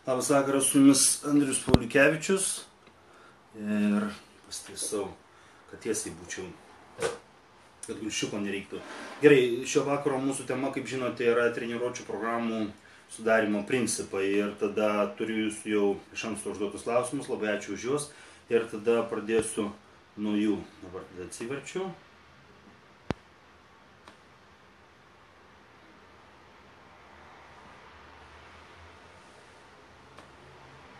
Labas vakaras, su jumis Andrius Pauliukevičius ir pasitaisau, kad tiesiai būčiau, kad gulščiuko nereiktų. Gerai, šio vakaro mūsų tema, kaip žinote, yra treniruočių programų sudarimo principai ir tada turiu jūsų jau iš anksto užduotus klausimus, labai ačiū už juos ir tada pradėsiu nuo jų. Dabar tada atsiverčiu.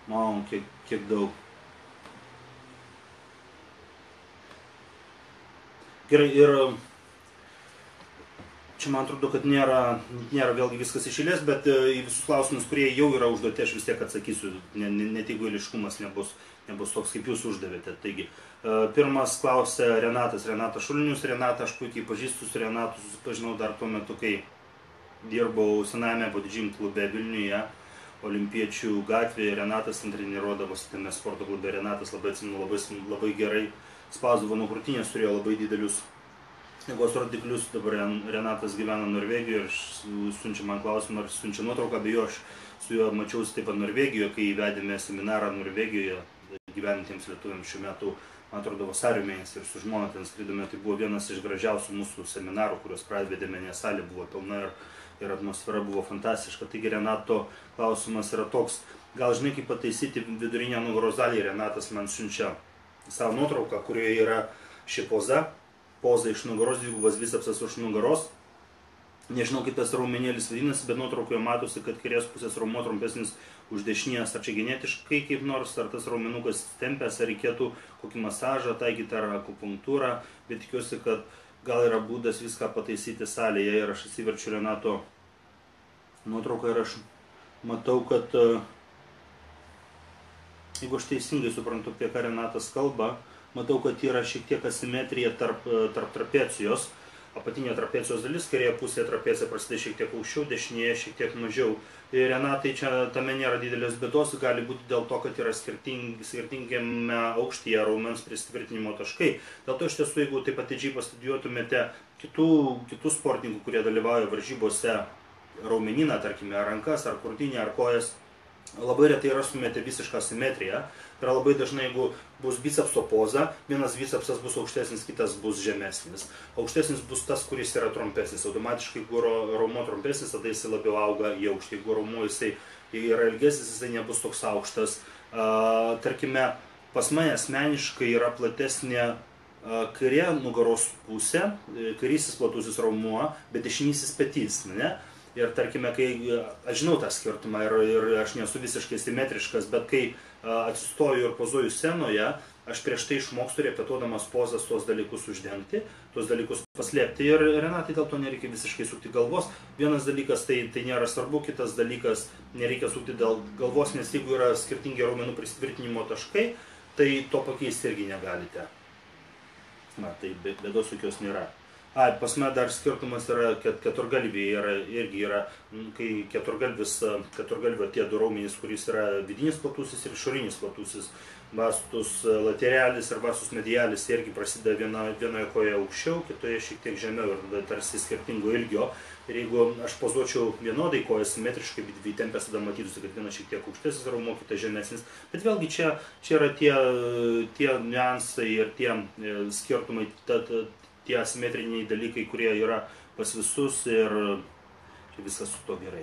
Man, kiek daug. Gerai, ir čia man atrodo, kad nėra vėlgi viskas iš eilės, bet į visus klausimus, kurie jau yra užduoti, aš vis tiek atsakysiu, net jeigu eiliškumas nebus toks, kaip jūs uždavėte. Taigi, pirmas klausė Renatas Šulinius. Renatą aš puikiai pažįstu, su Renatu susipažinau dar tuo metu, kai dirbau senajame Bodidžim klube Vilniuje, Olimpiečių gatvėje. Renatas ten treniruodavosi tame sporto klube. Renatas labai atsimenu, labai gerai spausdavo nuo krūtinės, turėjo labai didelius jėgos rodiklius. Dabar Renatas gyvena Norvegijoje ir siunčia man klausimą, ar siunčia nuotrauką, bei aš su juo mačiausi taip pat Norvegijoje, kai vedėme seminarą Norvegijoje gyvenantiems lietuviams šiuo metu, man atrodo, vasario mėnesį, ir su žmona ten skridome. Tai buvo vienas iš gražiausių mūsų seminarų, kuriuos pravedėme, nes salė buvo pilna ir atmosfera buvo fantastiška. Taigi Renato klausimas yra toks, gal žinai, kaip pataisyti vidurinę nugaros dalį. Renatas man siunčia savo nuotrauką, kurioje yra ši poza iš nugaros, dvigubas bicepsas už nugaros. Nežinau, kaip tas raumenėlis vadinasi, bet nuotraukoje matosi, kad kairės pusės raumuo trumpesnis už dešinės. Ar čia genetiškai kaip nors, ar tas raumenukas tempęs, ar reikėtų kokį masažą taikyti, ar akupunktūrą, bet tikiuosi, kad gal yra būdas viską pataisyti salėje. Ir aš atsiverčiu Renato nuotrauką ir aš matau, kad jeigu aš teisingai suprantu, apie ką Renatas kalba, matau, kad yra šiek tiek asimetrija tarp trapecijos. Apatinė trapecijos dalis, kairėje pusėje trapecija prasideda šiek tiek aukščiau, dešinėje šiek tiek mažiau. Ir Renatai čia tame nėra didelės bėdos, gali būti dėl to, kad yra skirtingame aukštyje raumens pristvirtinimo taškai. Dėl to iš tiesų, jeigu taip atidžiai pastudijuotumėte kitų sportininkų, kurie dalyvauja varžybose, raumenyną, tarkime, ar rankas, ar krūtinę, ar kojas, labai retai rastumėte visišką simetriją. Tai yra labai dažnai, jeigu bus bicepso poza, vienas bicepsas bus aukštesnis, kitas bus žemesnis. Aukštesnis bus tas, kuris yra trumpesnis. Automatiškai, jeigu raumuo trumpesnis, tada jisai labiau auga į aukštį. Jeigu raumuo jisai yra ilgesnis, jisai nebus toks aukštas. Tarkime, pas mane asmeniškai yra platesnė kairė nugaros pusė, kairysis platusis raumuo, bet dešinysis petys. Ir tarkime, kai aš žinau tą skirtumą ir aš nesu visiškai simetriškas, bet kai atsistoju ir pozuoju scenoje, aš prieš tai išmokstu repetuodamas pozas tuos dalykus uždengti, tuos dalykus paslėpti. Ir Renatai dėl to nereikia visiškai sukti galvos. Vienas dalykas tai nėra svarbu, kitas dalykas nereikia sukti dėl galvos, nes jeigu yra skirtingi raumenų pristvirtinimo taškai, tai to pakeisti irgi negalite. Tai bėdos jokios nėra. Pas mane dar skirtumas yra, kad keturgalviai irgi yra, kai keturgalvio tie du raumenys, kuris yra vidinis platusis ir išorinis platusis, vastus lateralinis ir vastus medialis, irgi prasideda vienoje koje aukščiau, kitoje šiek tiek žemiau ir tada tarsi skirtingo ilgio. Ir jeigu aš pozuočiau vienodai kojas simetriškai, bet dvi tempės, tada matytųsi, kad vienas šiek tiek aukštesnis raumuo, kitas žemesnis. Bet vėlgi čia yra tie niuansai ir tie skirtumai, tie asimetriniai dalykai, kurie yra pas visus, ir čia viskas su to gerai.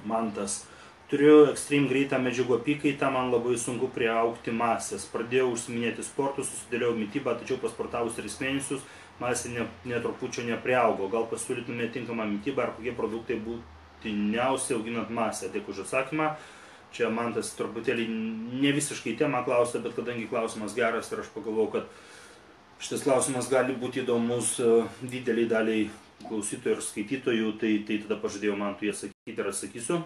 Mantas. Turiu ekstrem greitą medžiagų apykaitą, man labai sunku priaugti masės. Pradėjau užsiminėti sportų, susidėliau mitybą, tačiau pasportavus 3 mėnesius masė netrupučio nepriaugo. Gal pasiūlytumėte tinkamą mitybą, ar kokie produktai būtiniausi auginant masę? Dėkui už atsakymą. Čia Mantas truputėlį ne visiškai temą klausė, bet kadangi klausimas geras ir aš pagalvojau, kad šitas klausimas gali būti įdomus dideliai daliai klausytojų ir skaitytojų, tai tada pažadėjau Mantui atsakyti ir atsakysiu.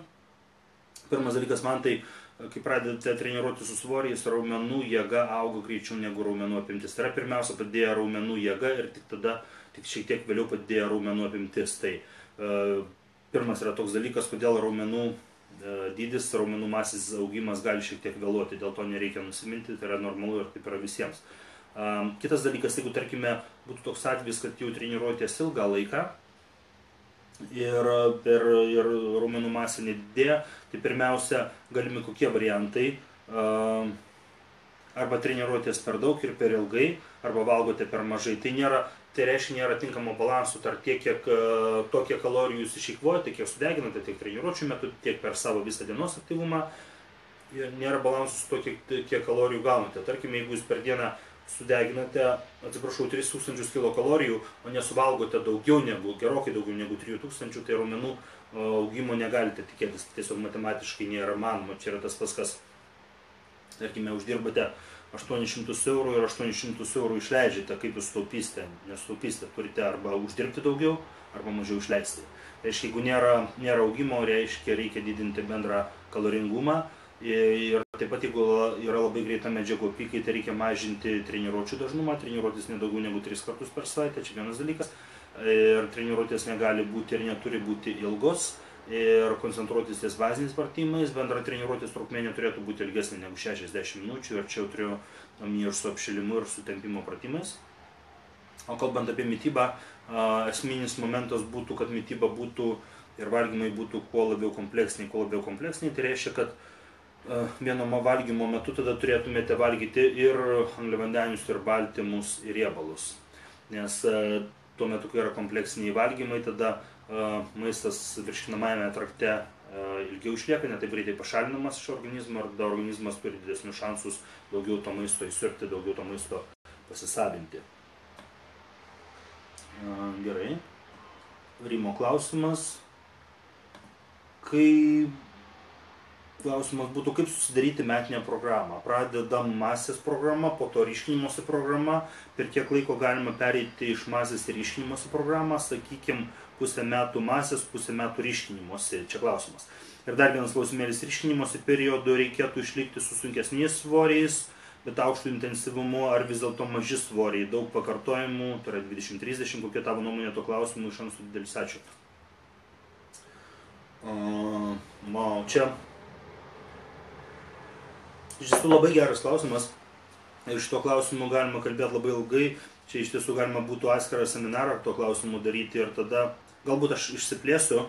Pirmas dalykas, Mantai, kai pradedate treniruoti su svoriais, raumenų jėga auga greičiau negu raumenų apimtis. Tai yra pirmiausia padidėja raumenų jėga ir tik šiek tiek vėliau padidėja raumenų apimtis. Tai pirmas yra toks dalykas, kodėl raumenų dydis, raumenų masės augimas gali šiek tiek vėluoti, dėl to nereikia nusiminti, tai yra normalu ir taip yra visiems. Kitas dalykas, jeigu tarkime būtų toks atvejis, kad jau treniruotės ilgą laiką, ir raumenų masė nedidėja, tai pirmiausia galimi kokie variantai. Arba treniruotės per daug ir per ilgai, arba valgote per mažai. Tai reiškia nėra tinkamo balanso tarp tiek, kiek kalorijų jūs išeikvojate, kiek sudeginate, tiek treniruočių metu, tiek per savo visą dienos aktyvumą. Ir nėra balanso su to, kiek kalorijų gaunate. Tarkime, jeigu jūs per dieną sudeginate, 3000 kilokalorijų, o nesuvalgote gerokai daugiau negu 3000, tai raumenų augimo negalite tikėtis. Tiesiog matematiškai nėra manoma. Čia yra tas pats, kas, tarkime, uždirbate 800 eurų ir 800 eurų išleidžiate, kaip jūs sutaupysite, nesutaupysite, turite arba uždirbti daugiau, arba mažiau išleisti. Reiškia, jeigu nėra augimo, reikia didinti bendrą kaloringumą ir taip pat, jeigu yra labai greita medžiagų apykaita, reikia mažinti treniruočių dažnumą, treniruotis nedaugiau negu 3 kartus per savaitę, čia vienas dalykas, ir treniruotės negali būti ir neturi būti ilgos. Ir koncentruotis ties baziniais pratimais, bendra treniruotės trukmė neturėtų būti ilgesnė negu 60 minučių, ir čia jau turiu omeny ir su apšilimu, ir su tempimo pratimais. O kalbant apie mitybą, esminis momentas būtų, kad mityba būtų ir valgymai būtų kuo labiau kompleksiniai, tai reiškia, kad vieno valgymo metu tada turėtumėte valgyti ir angliavandenius, ir baltymus, ir riebalus. Nes tuo metu, kai yra kompleksiniai valgymai, tada maistas virškinamajame trakte ilgiau išlieka, ne taip greitai pašalinamas iš organizmo, ir tada organizmas turi didesnius šansus daugiau to maisto įsiurbti, daugiau to maisto pasisavinti. Gerai. Rimo klausimas. Klausimas būtų, kaip susidaryti metinę programą. Pradedam masės programą, po to ryškinimosi programą. Per kiek laiko galima pereiti iš masės į ryškinimosi programą, sakykime, pusę metų masės, pusę metų ryškinimosi. Čia klausimas. Ir dar vienas klausimėlis, ryškinimosi periodu reikėtų išlikti su sunkesniais svoriais, bet aukštų intensyvumu, ar vis dėlto maži svoriai, daug pakartojimų, tai yra 20-30, kokia tavo nuomonė to klausimų, iš anksto didelis ačiū. Čia iš tiesų labai geras klausimas, ir šito klausimu galima kalbėti labai ilgai, čia iš tiesų galima būtų atskirą seminarą to klausimu daryti, ir tada galbūt aš išsiplėsiu,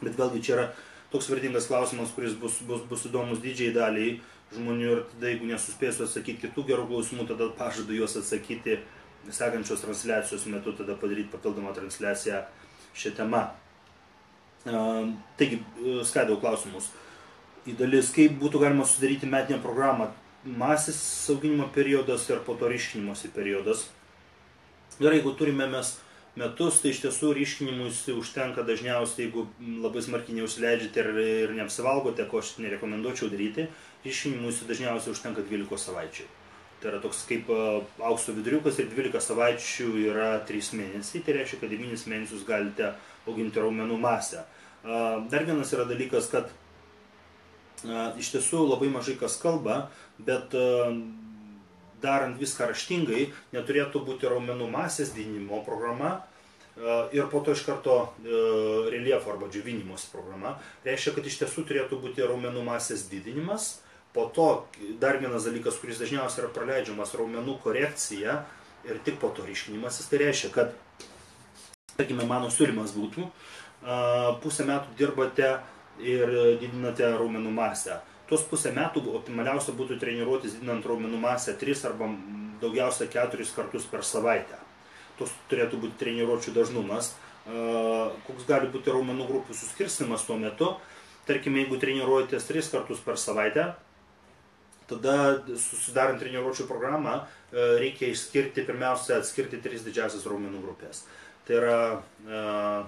bet vėlgi čia yra toks vertingas klausimas, kuris bus įdomus didžiai daliai žmonių, ir tada jeigu nesuspėsiu atsakyti kitų gerų klausimų, tada pažadu juos atsakyti sekančios transliacijos metu, tada padaryti papildomą transliaciją šią temą. Taigi, skaidau klausimus. Į dalis, kaip būtų galima sudaryti metinę programą, masės auginimo periodas ir po to ryškinimosi periodas. Ir jeigu turime mes metus, tai iš tiesų ryškinimuisi užtenka dažniausiai, jeigu labai smarkiai neužsileidžiate ir neapsivalgote, ko aš nerekomenduočiau daryti, ryškinimuisi dažniausiai užtenka 12 savaičių. Tai yra toks kaip aukso viduriukas, ir 12 savaičių yra 3 mėnesiai, tai reiškia, kad 9 mėnesius galite auginti raumenų masę. Dar vienas yra dalykas, kad iš tiesų labai mažai kas kalba, bet darant viską raštingai, neturėtų būti raumenų masės didinimo programa ir po to iš karto reljefo arba džiovinimosi programa. Reiškia, kad iš tiesų turėtų būti raumenų masės didinimas, po to dar vienas dalykas, kuris dažniausiai yra praleidžiamas, raumenų korekcija ir tik po to ryškinimasis. Tai reiškia, kad, sakykime, mano siūlymas būtų, pusę metų dirbate ir didinate raumenų masę. Tuos pusę metų optimaliausia būtų treniruotis didinant raumenų masę 3 arba daugiausia 4 kartus per savaitę. Toks turėtų būti treniruočių dažnumas. Koks gali būti raumenų grupių suskirstimas tuo metu. Tarkime, jeigu treniruojatės 3 kartus per savaitę, tada susidarant treniruočių programą reikia pirmiausia atskirti 3 didžiausias raumenų grupės. Tai yra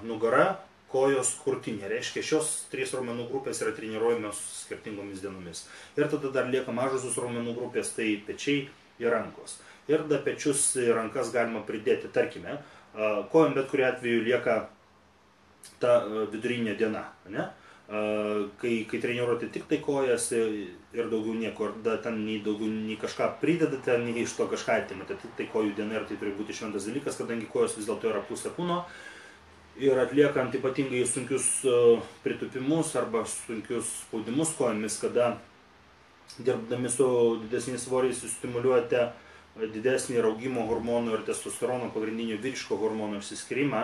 nugara, kojos, krūtinė. Reiškia, šios 3 raumenų grupės yra treniruojamos skirtingomis dienomis. Ir tada dar lieka mažosios raumenų grupės, tai pečiai ir rankos. Ir tada pečius ir rankas galima pridėti, tarkime, kojom bet kuriuo atveju lieka ta vidurinė diena, ne? Kai treniruoti tik tai kojas ir daugiau nieko, ir ten nei daugiau nei kažką pridedate, nei iš to kažką atimate, tik tai kojų diena, ir tai turi būti šventas dalykas, kadangi kojos vis dėlto yra pusė kūno. Ir atliekant ypatingai sunkius pritupimus arba sunkius spaudimus kojomis, kada dirbdami su didesniais svoriais jūs stimuliuojate didesnį ir augimo hormonų ir testosterono pagrindinio vyriško hormonų išsiskyrimą,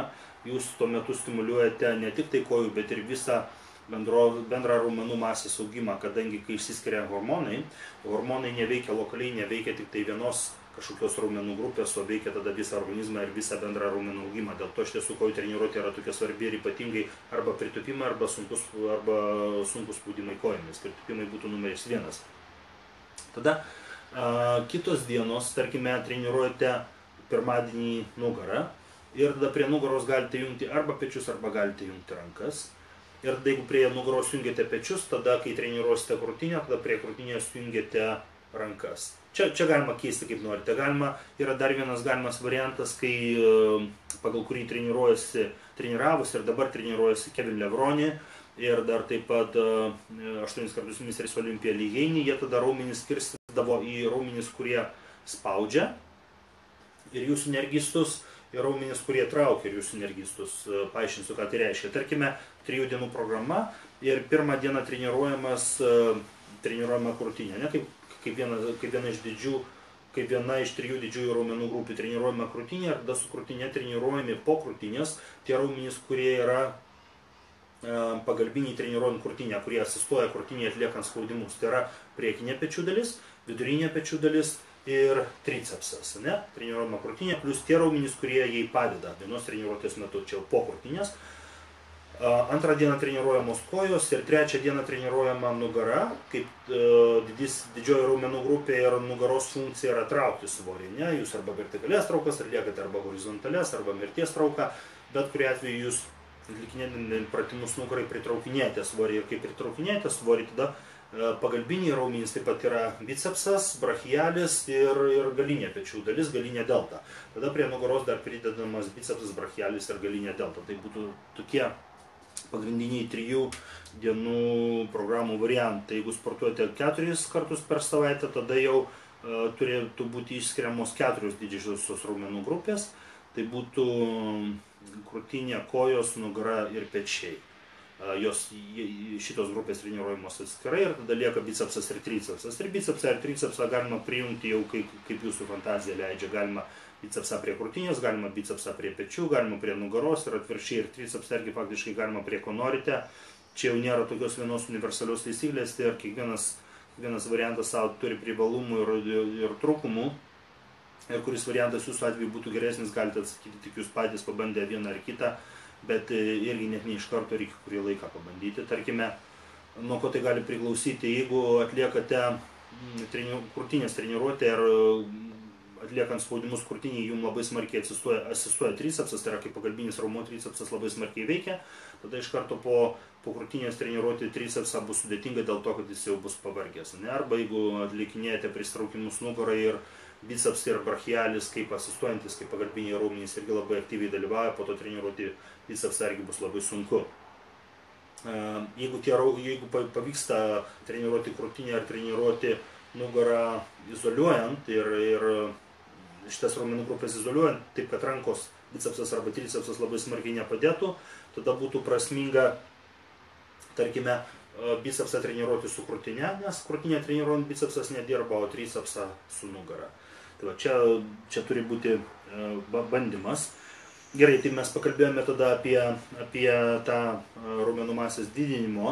jūs tuo metu stimuliuojate ne tik tai kojų, bet ir visą bendrą raumenų masės augimą, kadangi kai išsiskiria hormonai, hormonai neveikia lokaliai, neveikia tik tai vienos kažkokios raumenų grupės, o veikia tada visą organizmą ir visą bendrą raumenų augimą. Dėl to iš tiesų kojų treniruotė yra tokia svarbi ir ypatingai arba pritūpimai, arba sunkus spaudimai kojomis. Pritūpimai būtų numeris 1. Tada kitos dienos, tarkime, treniruojate pirmadienį nugarą ir tada prie nugaros galite jungti arba pečius, arba galite jungti rankas. Ir tada jeigu prie nugaros jungiate pečius, tada kai treniruosite krūtinę, tada prie krūtinės jungiate rankas. Čia galima keisti kaip norite. Yra dar vienas galimas variantas, kai pagal kurį treniravosi ir dabar treniruojasi Kevin Levroni ir dar taip pat 8 kartus Mistris Olimpija Lee Haney, jie tada raumenis skirstydavo į raumenis, kurie spaudžia ir jūsų nergistus, ir raumenis, kurie traukia ir jūsų nergistus. Paaiškinsiu, ką tai reiškia. Tarkime, 3 dienų programa ir pirmą dieną treniruojama krūtinė, ne? Kaip viena iš 3 didžiųjų raumenų grupių treniruojama krūtinė, ir tada su krūtinė treniruojami po krūtinės tie raumenys, kurie yra pagalbiniai treniruojant krūtinę, kurie asistuoja krūtinėje atliekant spaudimus. Tai yra priekinė pečių dalis, vidurinė pečių dalis ir tricepsas. Treniruojama krūtinė, plus tie raumenys, kurie jai padeda vienos treniruotės metu, čia po krūtinės. Antrą dieną treniruojamos kojos ir trečią dieną treniruojama nugara, kaip didžioji raumenų grupė ir nugaros funkcija yra traukti svorį. Jūs arba vertikalias traukas atliekate, arba horizontalias, arba mirties trauką, bet kuriuo atveju jūs atlikinėdami pratimus nugarai pritraukinėjate svorį ir kai pritraukinėjate svorį, tada pagalbiniai raumenys taip pat yra bicepsas, brachialis ir galinė pečių dalis, galinė delta. Tada prie nugaros dar pridedamas bicepsas, brachialis ir galinė delta. Tai būtų tokie pagrindiniai 3 dienų programų variantai. Jeigu sportuojate 4 kartus per savaitę, tada jau turėtų būti išskiriamos 4 didžiosios raumenų grupės. Tai būtų krūtinė, kojos, nugara ir pečiai. Šitos grupės treniruojamos atskirai ir tada lieka bicepsas ir tricepsas. Ir bicepsą ir tricepsą galima prijungti jau kaip jūsų fantazija leidžia. Galima bicepsą prie krūtinės, galima bicepsą prie pečių, galima prie nugaros ir atvirkščiai, ir tricepsą irgi faktiškai galima prie ko norite. Čia jau nėra tokios vienos universalios taisyklės, tai ir kiekvienas variantas savo turi privalumų ir trūkumų. Ir kuris variantas jūsų atveju būtų geresnis, galite atsakyti tik jūs patys pabandę vieną ar kitą, bet irgi net ne iš karto reikia kurį laiką pabandyti. Tarkime, nuo ko tai gali priklausyti, jeigu atliekate krūtinės treniruotę ir atliekant spaudimus krūtinėje jums labai smarkiai asistuoja tricepsas, tai yra kaip pagalbinis raumuo tricepsas labai smarkiai veikia, tada iš karto po krūtinės treniruoti tricepsą bus sudėtinga dėl to, kad jis jau bus pavargęs. Arba jeigu atlikinėjate pristraukimus nugarai ir biceps ir brachialis kaip asistuojantis, kaip pagalbiniai raumenys irgi labai aktyviai dalyvauja, po to treniruoti bicepsą irgi bus labai sunku. Jeigu pavyksta treniruoti krūtinę ar treniruoti nugarą izoliuojant ir šitas raumenų grupės izoliuojant, taip kad rankos, bicepsas arba tricepsas labai smarkiai nepadėtų, tada būtų prasminga, tarkime, bicepsą treniruoti su krūtinė, nes krūtinė treniruojant bicepsas nedirba, o tricepsą su nugara. Tai va, čia turi būti bandymas. Gerai, tai mes pakalbėjome tada apie tą raumenų masės didinimo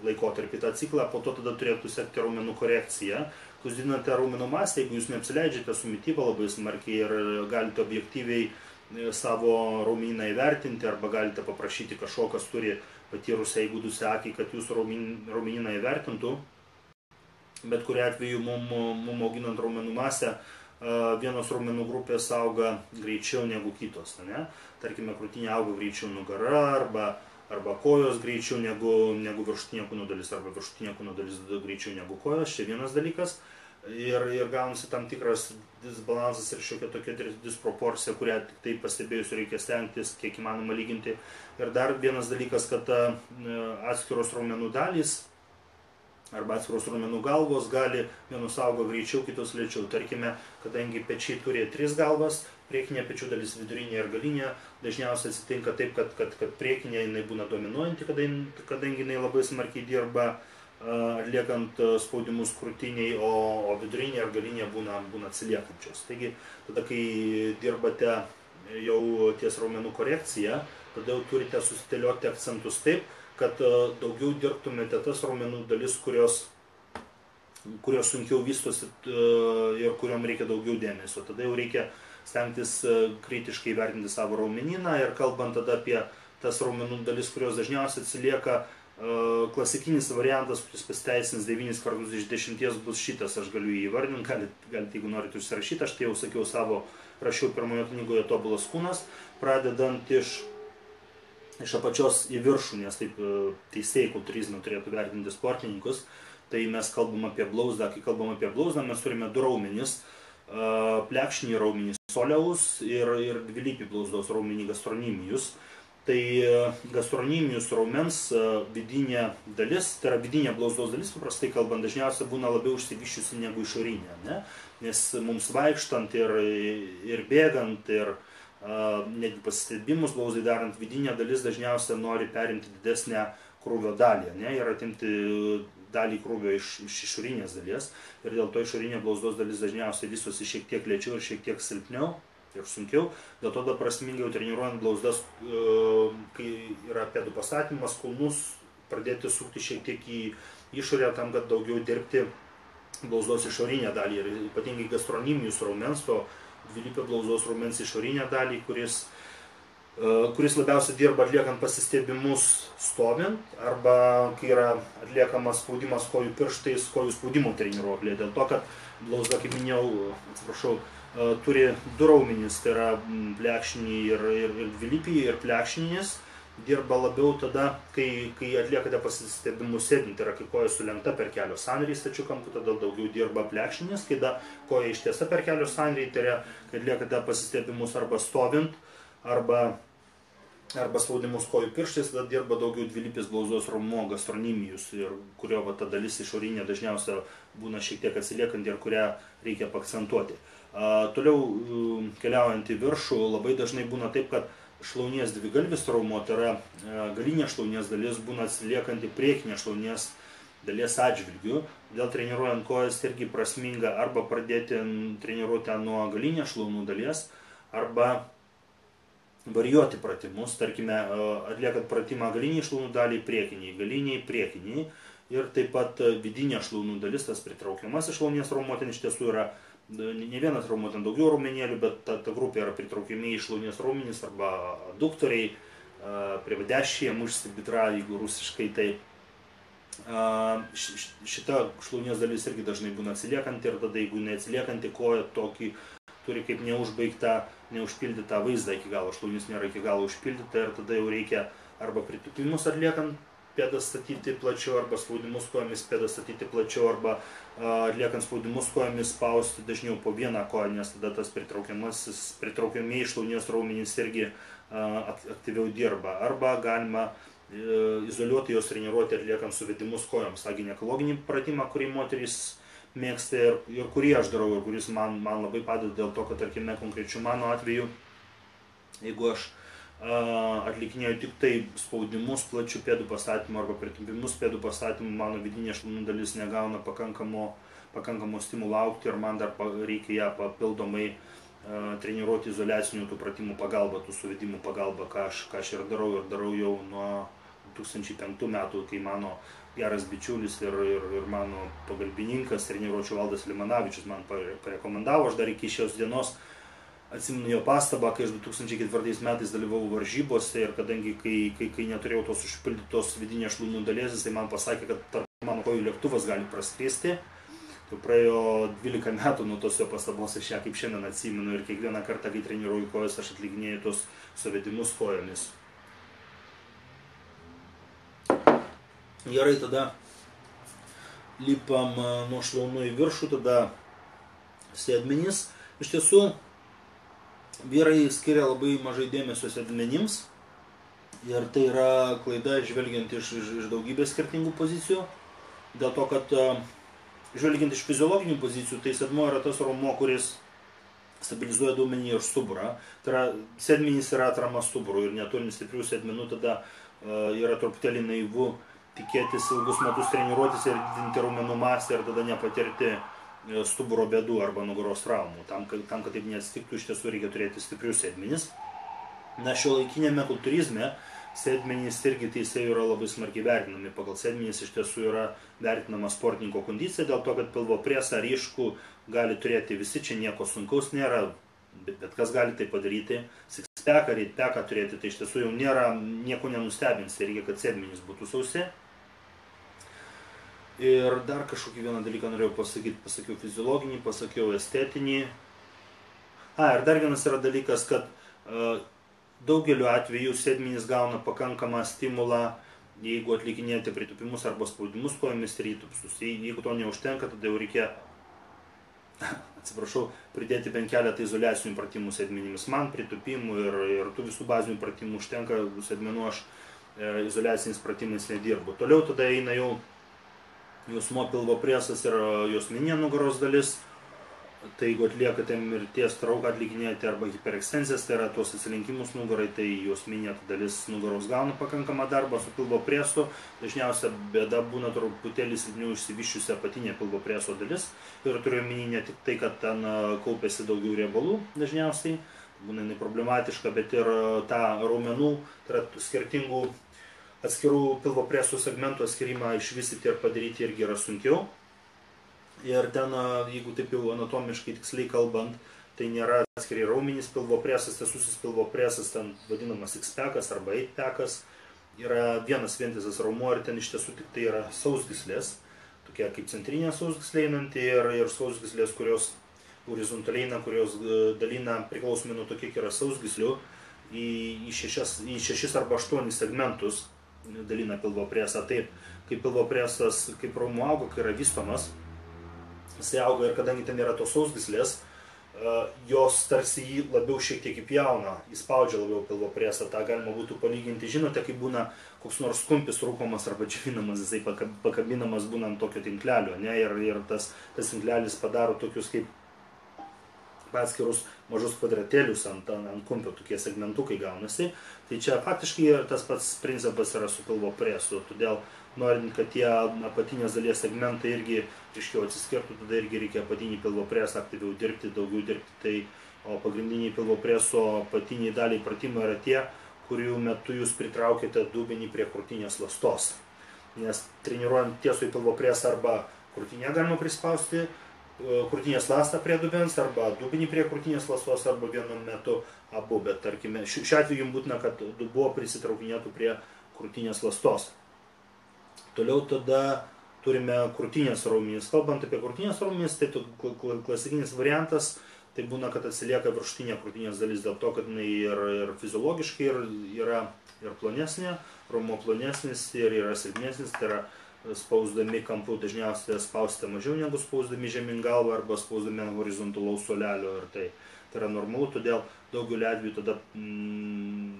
laikotarpį, tą ciklą, po to tada turėtų sekti raumenų korekcija. Jūs didinate raumenų masę, jeigu jūs neapsileidžiate su mityba labai smarkiai ir galite objektyviai savo raumenyną įvertinti, arba galite paprašyti kažko, kas turi patyrusią įgudusią akį, kad jūsų raumenyną įvertintų. Bet kuriuo atveju mum auginant raumenų masę, vienos raumenų grupės auga greičiau negu kitos. Tarkime, krūtinė auga greičiau nugara, arba kojos greičiau negu viršutinė kūno dalis, arba viršutinė kūno dalis greičiau negu kojos. Čia vienas dalykas. Ir gaunasi tam tikras disbalansas ir šiokia tokia disproporcija, kurią tik tai pastebėjus reikia stengtis kiek įmanoma lyginti. Ir dar vienas dalykas, kad atskiros raumenų dalys arba atskiros raumenų galvos gali vienos auga greičiau, kitos lėčiau. Tarkime, kadangi pečiai turi 3 galvas, priekinė pečių dalis, vidurinė ir galinė, dažniausiai atsitinka taip, kad priekinė jinai būna dominuojanti, kadangi jinai labai smarkiai dirba atliekant spaudimus krūtiniai, o vidurinė ir galinė būna atsiliekančios. Taigi, tada kai dirbate jau ties raumenų korekcija, tada jau turite susidėlioti akcentus taip, kad daugiau dirbtumėte tas raumenų dalis, kurios sunkiau vystosi ir kuriuom reikia daugiau dėmesio. Tada jau reikia stengtis kritiškai vertinti savo raumenyną ir kalbant tada apie tas raumenų dalis, kurios dažniausiai atsilieka, klasikinis variantas, kuris pasiteisins 9 kartus iš 10 bus šitas, aš galiu jį įvardinti, galite, jeigu norite užsirašyti, aš tai jau sakiau rašiau pirmoje knygoje Tobulas kūnas, pradedant iš apačios į viršų, nes taip teisėjai kultūrizme turėtų vertinti sportininkus, tai mes kalbam apie blauzdą, kai kalbam apie blauzdą, mes turime du raumenis, plekšnį raumenį soleus ir dvilypį blauzdos raumenį gastronimijus. Tai gastronimijus raumens vidinė dalis, tai yra vidinė blauzdos dalis, paprastai kalbant, dažniausiai būna labiau užsivyščiusi negu išorinė, ne? Nes mums vaikštant ir bėgant ir netgi pasistiebimus blauzdai darant, vidinė dalis dažniausiai nori perimti didesnę krūvio dalį, ne? Ir atimti dalį krūvio iš išorinės dalies ir dėl to išorinė blauzdos dalis dažniausiai vystosi šiek tiek lėčiau ir šiek tiek silpniau ir sunkiau, dėl to prasmingiau treniruojant blauzdas, kai yra pėdų pastatymas, kulnus, pradėti sukti šiek tiek į išorę tam, kad daugiau dirbti blauzdos išorinę dalį ir ypatingai gastronimijus raumens, to dvilypio blauzdos raumens išorinę dalį, kuris labiausiai dirba atliekant pasistiebimus stovint arba kai yra atliekamas spaudimas kojų pirštais, kojų spaudimo treniruoklėje, dėl to, kad blauzda, kaip minėjau, turi du raumenys, tai yra plekšnį ir dvilypį, ir plekšninis dirba labiau tada, kai atliekate pasistiebimus sėdint, tai yra kai koja sulenkta per kelio sąnarį stačiu kampu, tada daugiau dirba plekšninis, kai koja ištiesa per kelio sąnarį, tai yra, kai atliekate pasistiebimus arba stovint, arba spaudimus kojų pirštais, tada dirba daugiau dvilypis blauzdos raumuo gastronimijus, kurio ta dalis išorinė dažniausiai būna šiek tiek atsiliekanti ir kurią reikia paakcentuoti. Toliau keliaujant į viršų, labai dažnai būna taip, kad šlaunies dvigalvis raumuo, tai yra galinė šlaunies dalis, būna atsiliekanti priekinė šlaunies dalies atžvilgių. Dėl treniruojant kojas irgi prasminga arba pradėti treniruoti nuo galinės šlaunų dalies, arba varijuoti pratimus, tarkime, atliekant pratimą galiniai šlaunų daliai priekiniai, galiniai, ir taip pat vidinė šlaunų dalis, tas pritraukiamasis šlaunies raumuo, ten iš tiesų yra ne vienas raumuo, ten daugiau raumenėlių, bet ta grupė yra pritraukiamieji šlaunies raumenys arba aduktoriai, приводящие мышцы бедра, jeigu rusiškai tai. Šita šlaunies dalis irgi dažnai būna atsiliekanti ir tada, jeigu neatsiliekanti, koja tokį turi kaip neužpildytą vaizdą iki galo, šlaunis nėra iki galo užpildyta ir tada jau reikia arba pritupimus atliekant pėdas statyti plačiau, arba spaudimus kojomis pėdas statyti plačiau, arba atliekant spaudimus kojomis spausti dažniau po vieną koją, nes tada tas pritraukiamieji šlaunies raumenys irgi aktyviau dirba. Arba galima izoliuoti jos treniruoti atliekant suvedimus kojoms, tą ginekologinį pratimą, kurį moterys mėgsta ir kurį aš darau ir kuris man labai padeda dėl to, kad, tarkime, konkrečiu mano atveju, jeigu aš atlikinėjau tik tai spaudimus plačių pėdų pastatymų arba pritempimus pėdų pastatymų, mano vidinė šlaunų dalis negauna pakankamo stimulo augti ir man dar reikia ją papildomai treniruoti izoliacinių tų pratimų pagalba, tų suvedimų pagalba, ką aš ir darau jau nuo 2005 metų, kai mano geras bičiulis ir mano pagalbininkas, treniruočių Valdas Limanavičius man parekomendavo, aš dar iki šios dienos atsimenu jo pastabą, kai aš 2004 metais dalyvavau varžybose ir kadangi kai neturėjau tos užpildytos vidinės šlaunų dalies, tai man pasakė, kad tarp mano kojų lėktuvas gali praskristi. Tai praėjo 12 metų nuo tos jo pastabos, aš ją kaip šiandien atsimenu ir kiekvieną kartą, kai treniruoju kojas, aš atlikinėju tos suvedimus kojomis. Gerai, tada lipam nuo šlaunų į viršų, tada sėdmenys. Iš tiesų, vyrai skiria labai mažai dėmesio sėdmenims ir tai yra klaida žvelgiant iš daugybės skirtingų pozicijų, dėl to, kad žvelgiant iš fiziologinių pozicijų, tai sėdmuo yra tas raumuo, kuris stabilizuoja duomenį ir stuburą. Tai yra, sėdmenys yra atrama stuburų ir neturint stiprių sėdmenų, tada yra truputėlį naivu tikėtis ilgus metus treniruotis ir didinti raumenų masę ir tada nepatirti stuburo bėdų arba nugaros traumų. Tam, kad taip neatsitiktų, iš tiesų reikia turėti stiprius sėdmenis. Na, šiuolaikinėme kultūrizme sėdmenys irgi teisėjų yra labai smarkiai vertinami. Pagal sėdmenys iš tiesų yra vertinama sportininko kondicija, dėl to, kad pilvo presą ryškų gali turėti visi, čia nieko sunkaus nėra, bet kas gali tai padaryti. Sixpacką, eightpacką turėti, tai iš tiesų jau nėra, nieko nenustebins, tai reikia, kad sėdmenys būtų sausi. Ir dar kažkokį vieną dalyką norėjau pasakyti, pasakiau fiziologinį, pasakiau estetinį. Ir dar vienas yra dalykas, kad daugeliu atveju sėdmenys gauna pakankamą stimulą, jeigu atlikinėjate pritūpimus arba spaudimus kojomis ir įtupsus. Jeigu to neužtenka, tada jau reikia, pridėti bent keletą izoliacinių pratimų sėdmenimis. Man pritūpimų ir tų visų bazinių pratimų užtenka, sėdmenų aš izoliaciniais pratimais nedirbu. Toliau tada eina jau jausmo pilvo presas ir jausminė nugaros dalis. Tai jeigu atliekate mirties trauką, atlikinėjate arba hiperekstenzijas, tai yra tuos atsilenkimus nugarai, tai jausminė dalis nugaros gauna pakankamą darbą su pilvo presu. Dažniausia bėda būna truputėlį silpniau išsivyščiusi apatinė pilvo preso dalis. Ir turiu omeny ne tik tai, kad ten kaupiasi daugiau riebalų dažniausiai, būna neproblematiška, bet ir tą raumenų, tai yra skirtingų atskirų pilvo presų segmentų atskirimą išvystyti ir padaryti irgi yra sunkiau. Ir ten, jeigu taip jau anatomiškai tiksliai kalbant, tai nėra atskiri raumenys pilvo presas, tiesusis pilvo presas, ten vadinamas sixpackas arba eightpackas, yra vienas vientisas raumuo ir ten iš tiesų tik tai yra sausgyslės, tokia kaip centrinė sausgyslė einanti ir sausgyslės, kurios horizontaliai, kurios dalina priklausomai nuo to, kiek yra sausgyslių, į 6 arba 8 segmentus dalina pilvo presą. Taip, kaip pilvo presas, kaip raumuo auga, kai yra vystomas, jisai auga ir kadangi ten yra tos sausgyslės, jos tarsi jį labiau šiek tiek įpjauna, įspaudžia labiau pilvo presą. Ta galima būtų palyginti, žinote, kaip būna koks nors kumpis rūkomas arba džiovinamas, jisai pakabinamas būna ant tokio tinklelio, ne? Ir tas tinklelis padaro tokius kaip atskirus mažus kvadratėlius ant kumpio, tokie segmentukai gaunasi. Tai čia faktiškai tas pats principas yra su pilvo presu, todėl norint, kad tie apatinės dalies segmentai irgi aiškiau atsiskirtų, tada irgi reikia apatinį pilvo presą aktyviau dirbti, daugiau dirbti. O pagrindiniai pilvo preso apatiniai daliai pratimai yra tie, kurių metu jūs pritraukite dubenį prie krūtinės ląstos. Nes treniruojant tiesų į pilvo presą arba krūtinę galima prispausti krūtinės ląstą prie dubens, arba dubenį prie krūtinės ląstos, arba vienu metu abu. Bet tarkime, šiuo atveju jums būtina, kad dubuo prisitraukinėtų prie krūtinės ląstos. Toliau tada turime krūtinės raumenys. Kalbant apie krūtinės raumenys, tai klasikinis variantas, tai būna, kad atsilieka viršutinė krūtinės dalis, dėl to, kad jinai ir fiziologiškai yra ir plonesnė, raumuo plonesnis ir yra silpnesnis, tai yra spausdami kampu dažniausiai spausite mažiau negu spausdami žemyn galvą arba spausdami ant horizontalaus suolelio, ir tai yra normalu, todėl daugeliu atveju tada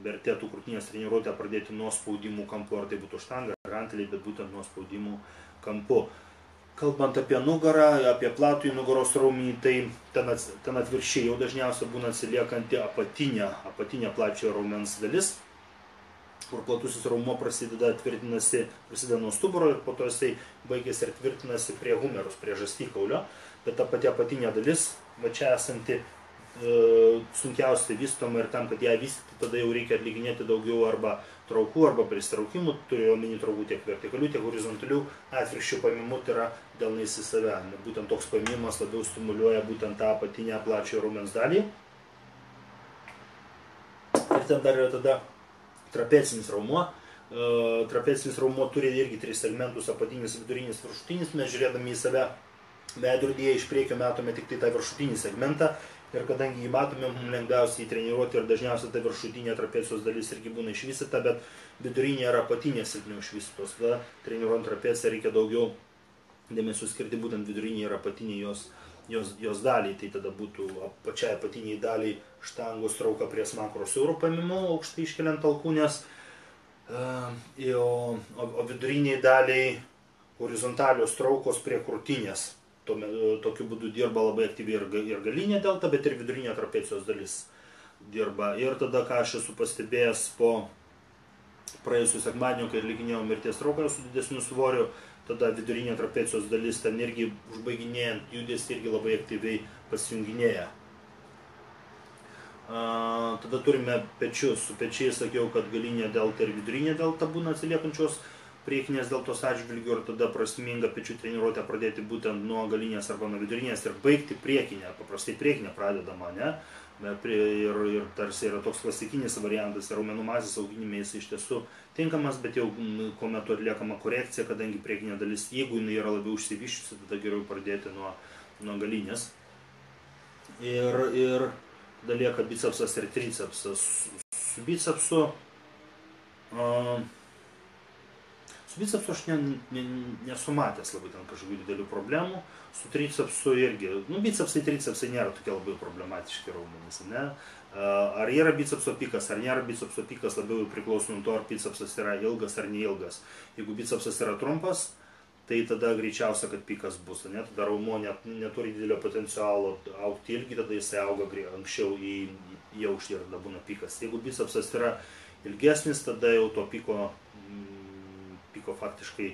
vertėtų krūtinės treniruotę pradėti nuo spaudimų kampu, ar tai būtų štanga ar ranteliai, bet būtent nuo spaudimų kampu. Kalbant apie nugarą, apie platųjį nugaros raumenį, tai ten atvirkščiai jau dažniausiai būna atsiliekanti apatinė plačiojo raumens dalis, kur platusis raumuo prasideda nuo stuburo ir po to jisai baigėsi ir tvirtinasi prie humerus, prie žastikaulio, bet ta pati apatinė dalis, va čia esanti, sunkiausiai vystoma, ir tam, kad ją vystyti, tada jau reikia atlikinėti daugiau arba traukų, arba pristraukimų, turiu omeny traukų tiek vertikalių, tiek horizontalių, atvirkščių paėmimų, tai yra delnais į save. Būtent toks paėmimas labiau stimuliuoja būtent tą apatinę plačiojo raumens dalį. Ir ten dar yra tada trapecinis raumuo. Trapecinis raumuo turi irgi 3 segmentus, apatinis, vidurinis, viršutinis. Mes žiūrėdami į save veidrodyje iš priekio matome tik tai tą viršutinį segmentą, ir kadangi jį matome, mums lengviausiai jį treniruoti, ir dažniausiai ta viršutinė trapecijos dalis irgi būna išvystyta, bet vidurinė ir apatinė silpniau išvystytos. Tada treniruojant trapeciją reikia daugiau dėmesio skirti būtent viduriniai ir apatiniai jos daliai. Tai tada būtų pačiai apatiniai daliai štangos trauka prie smakro siauro paėmimu, aukštai iškeliant alkūnės, o viduriniai daliai horizontalios traukos prie krūtinės. Tokiu būdu dirba labai aktyviai ir galinė delta, bet ir vidurinė trapecijos dalis dirba. Ir tada, ką aš esu pastebėjęs po praėjusiu sekmadieniu, kai atlikinėjau mirties trauką su didesniu svoriu, tada vidurinė trapecijos dalis ten irgi užbaiginėjant judesį irgi labai aktyviai pasijunginėja. Tada turime pečius. Su pečiais sakiau, kad galinė delta ir vidurinė delta būna atsiliekančios priekinės deltos atžvilgių ir tada prasminga pečių treniruotę pradėti būtent nuo galinės arba nuo vidurinės ir baigti priekinę, paprastai priekinę pradedama, ne? Ir tarsi yra toks klasikinis variantas, raumenų masės auginime jis iš tiesų tinkamas, bet jau kuo metu atliekama korekcija, kadangi priekinė dalis, jeigu jinai yra labiau užsivyščiusi, tada geriau pradėti nuo galinės. Ir tada lieka bicepsas ir tricepsas. Su bicepsu aš nesu matęs labai ten kažkokių didelių problemų. Su tricepsu irgi, bicepsai, tricepsai nėra tokie labai problematiški raumenys, ne? Ar yra bicepso pikas, ar nėra bicepso pikas, labiau priklauso nuo to, ar bicepsas yra ilgas ar neilgas. Jeigu bicepsas yra trumpas, tai tada greičiausia, kad pikas bus, ne? Tada raumo neturi didelio potencialo augti ilgi, tada jisai auga anksčiau į aukštį ir tada būna pikas. Jeigu bicepsas yra ilgesnis, tada jau to piko faktiškai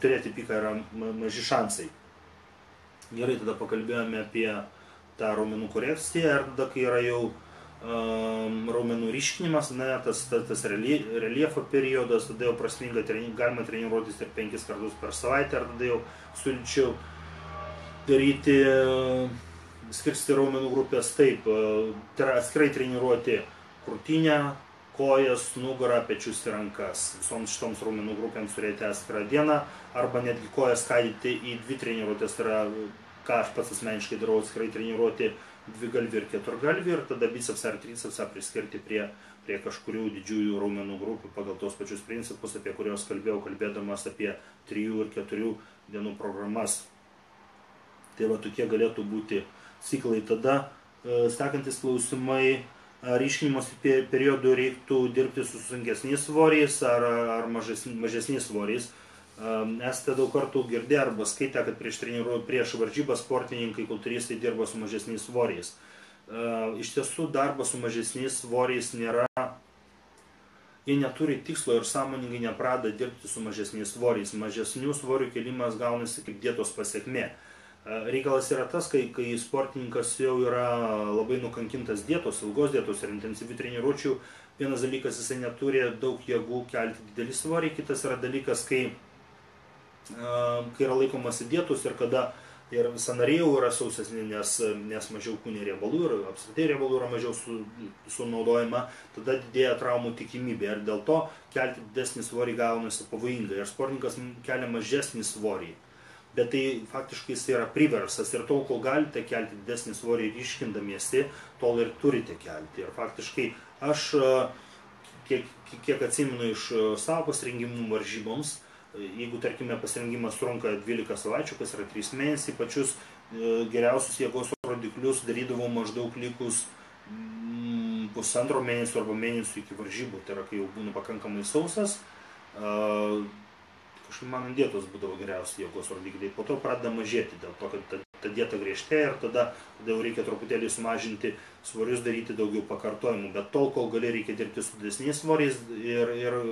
turėti piką yra maži šansai. Gerai, tada pakalbėjome apie tą raumenų korekciją ir tada, kai yra jau raumenų ryškinimas, tas reliefo periodas, tada jau prasminga galima treniruotis ir 5 kartus per savaitę, ir tada jau siūlyčiau daryti, skirstyti raumenų grupės taip, tai yra atskirai treniruoti krūtinę, kojas, nugarą, pečius ir rankas. Visoms šitoms raumenų grupėms turėti atskirą dieną, arba netgi kojas skaidyti į 2 treniruotės, tai yra, ką aš pats asmeniškai darau, atskirai treniruoti 2 galvį ir 4 galvį, ir tada bicepsą ar tricepsą priskirti prie kažkurių didžiųjų raumenų grupių pagal tos pačius principus, apie kuriuos kalbėjau, kalbėdamas apie 3 ir 4 dienų programas. Tai va, tokie galėtų būti ciklai. Tada sekantis klausimai. Ryškinimosi periodu reiktų dirbti su sunkesniais svoriais ar mažesniais svoriais. Esate daug kartų girdėję arba skaitę, kad prieš varžybas sportininkai, kultūristai dirba su mažesniais svoriais. Iš tiesų darbas su mažesniais svoriais nėra, jie neturi tikslo ir sąmoningai neprada dirbti su mažesniais svoriais. Mažesnių svorių kėlimas gaunasi kaip dietos pasekmė. Reikalas yra tas, kai sportininkas jau yra labai nukankintas dietos, ilgos dietos ir intensyvių treniruočių. Vienas dalykas, jisai neturi daug jėgų kelti didelį svorį, kitas yra dalykas, kai yra laikomasi dietos ir kada ir sąnariai jau yra sausesni, nes mažiau kūne riebalų ir apskritai riebalų yra mažiau sunaudojama, tada didėja traumų tikimybė ir dėl to kelti didesnį svorį gaunasi pavojinga ir sportininkas kelia mažesnį svorį. Bet tai faktiškai jis yra priversas ir tol, kol galite kelti didesnį svorį ryškindamiesi, tol ir turite kelti. Ir faktiškai aš, kiek atsimenu iš savo pasirengimų varžyboms, jeigu, tarkime, pasirengimas trunka 12 savaičių, kas yra 3 mėnesiai, pačius geriausius jėgos rodiklius darydavau maždaug likus pusantro mėnesio arba mėnesio iki varžybų. Tai yra, kai jau būnu pakankamai sausas, kažkaip man ant dietos būdavo geriausi jėgos rodikliai, po to pradeda mažėti dėl to, kad ta dieta griežtėja ir tada jau reikia truputėlį sumažinti svorius, daryti daugiau pakartojimų, bet tol, kol gali, reikia dirbti su didesniais svoriais ir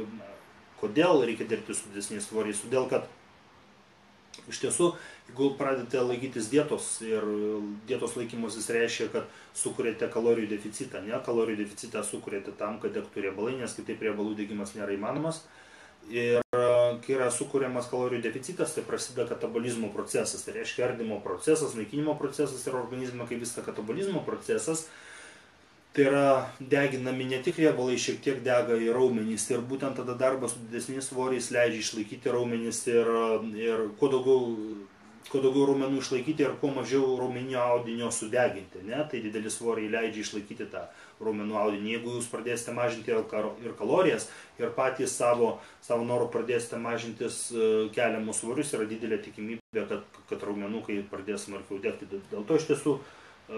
kodėl reikia dirbti su didesniais svoriais, todėl kad iš tiesų, jeigu pradedate laikytis dietos ir dietos laikymasis reiškia, kad sukuriate kalorijų deficitą, ne, kalorijų deficitą sukuriate tam, kad degtų riebalai, nes kitaip riebalų degimas nėra įmanomas. Ir kai yra sukuriamas kalorijų deficitas, tai prasideda katabolizmo procesas, tai reiškia ardymo procesas, naikinimo procesas ir organizme, kai vyksta katabolizmo procesas, tai yra deginami ne tik riebalai, šiek tiek dega į raumenys ir būtent tada darbas su didesniais svoriais leidžia išlaikyti raumenys ir kuo daugiau raumenų išlaikyti ir kuo mažiau raumeninio audinio sudeginti, ne? Tai dideli svoriai leidžia išlaikyti tą raumenų audinį. Jeigu jūs pradėsite mažinti ir kalorijas ir patys savo norų pradėsite mažintis keliamus svorius, yra didelė tikimybė, kad raumenukai pradės smarkiau degti. Dėl to iš tiesų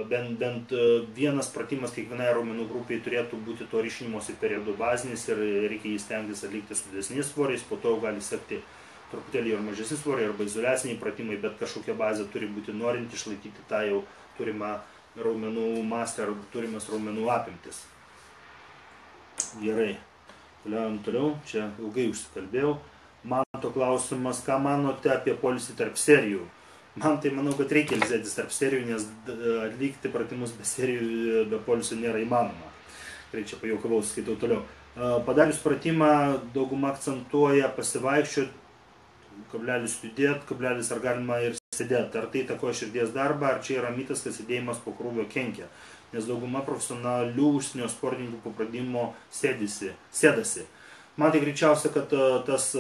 bent vienas pratimas kiekvienai raumenų grupiai turėtų būti to ryškinimosi periodu bazinis ir reikia jį stengtis atlikti su didesniais svoriais, po to gali sekti truputėlį ir mažesni svoriai arba izoliaciniai pratimai, bet kažkokia bazė turi būti, norint išlaikyti tą jau turimą raumenų masę ar turimas raumenų apimtis. Gerai. Keliaujam toliau, čia ilgai užsikalbėjau. Manto klausimas, ką manote apie poilsį tarp serijų? Man tai manau, kad reikia ilsėtis tarp serijų, nes atlikti pratimus be serijų, be poilsio nėra įmanoma. Reikia čia pajaukavau, skaitau toliau. Padarius pratimą, dauguma akcentuoja pasivaikščioti, kablelis judėti, kablelis ar galima ir sėdėti. Ar tai įtakoja širdies darbą, ar čia yra mitas, kad sėdėjimas po krūvio kenkia. Nes dauguma profesionalių užsienio sportininkų po pradimo sėdasi. Man tai greičiausia, kad tas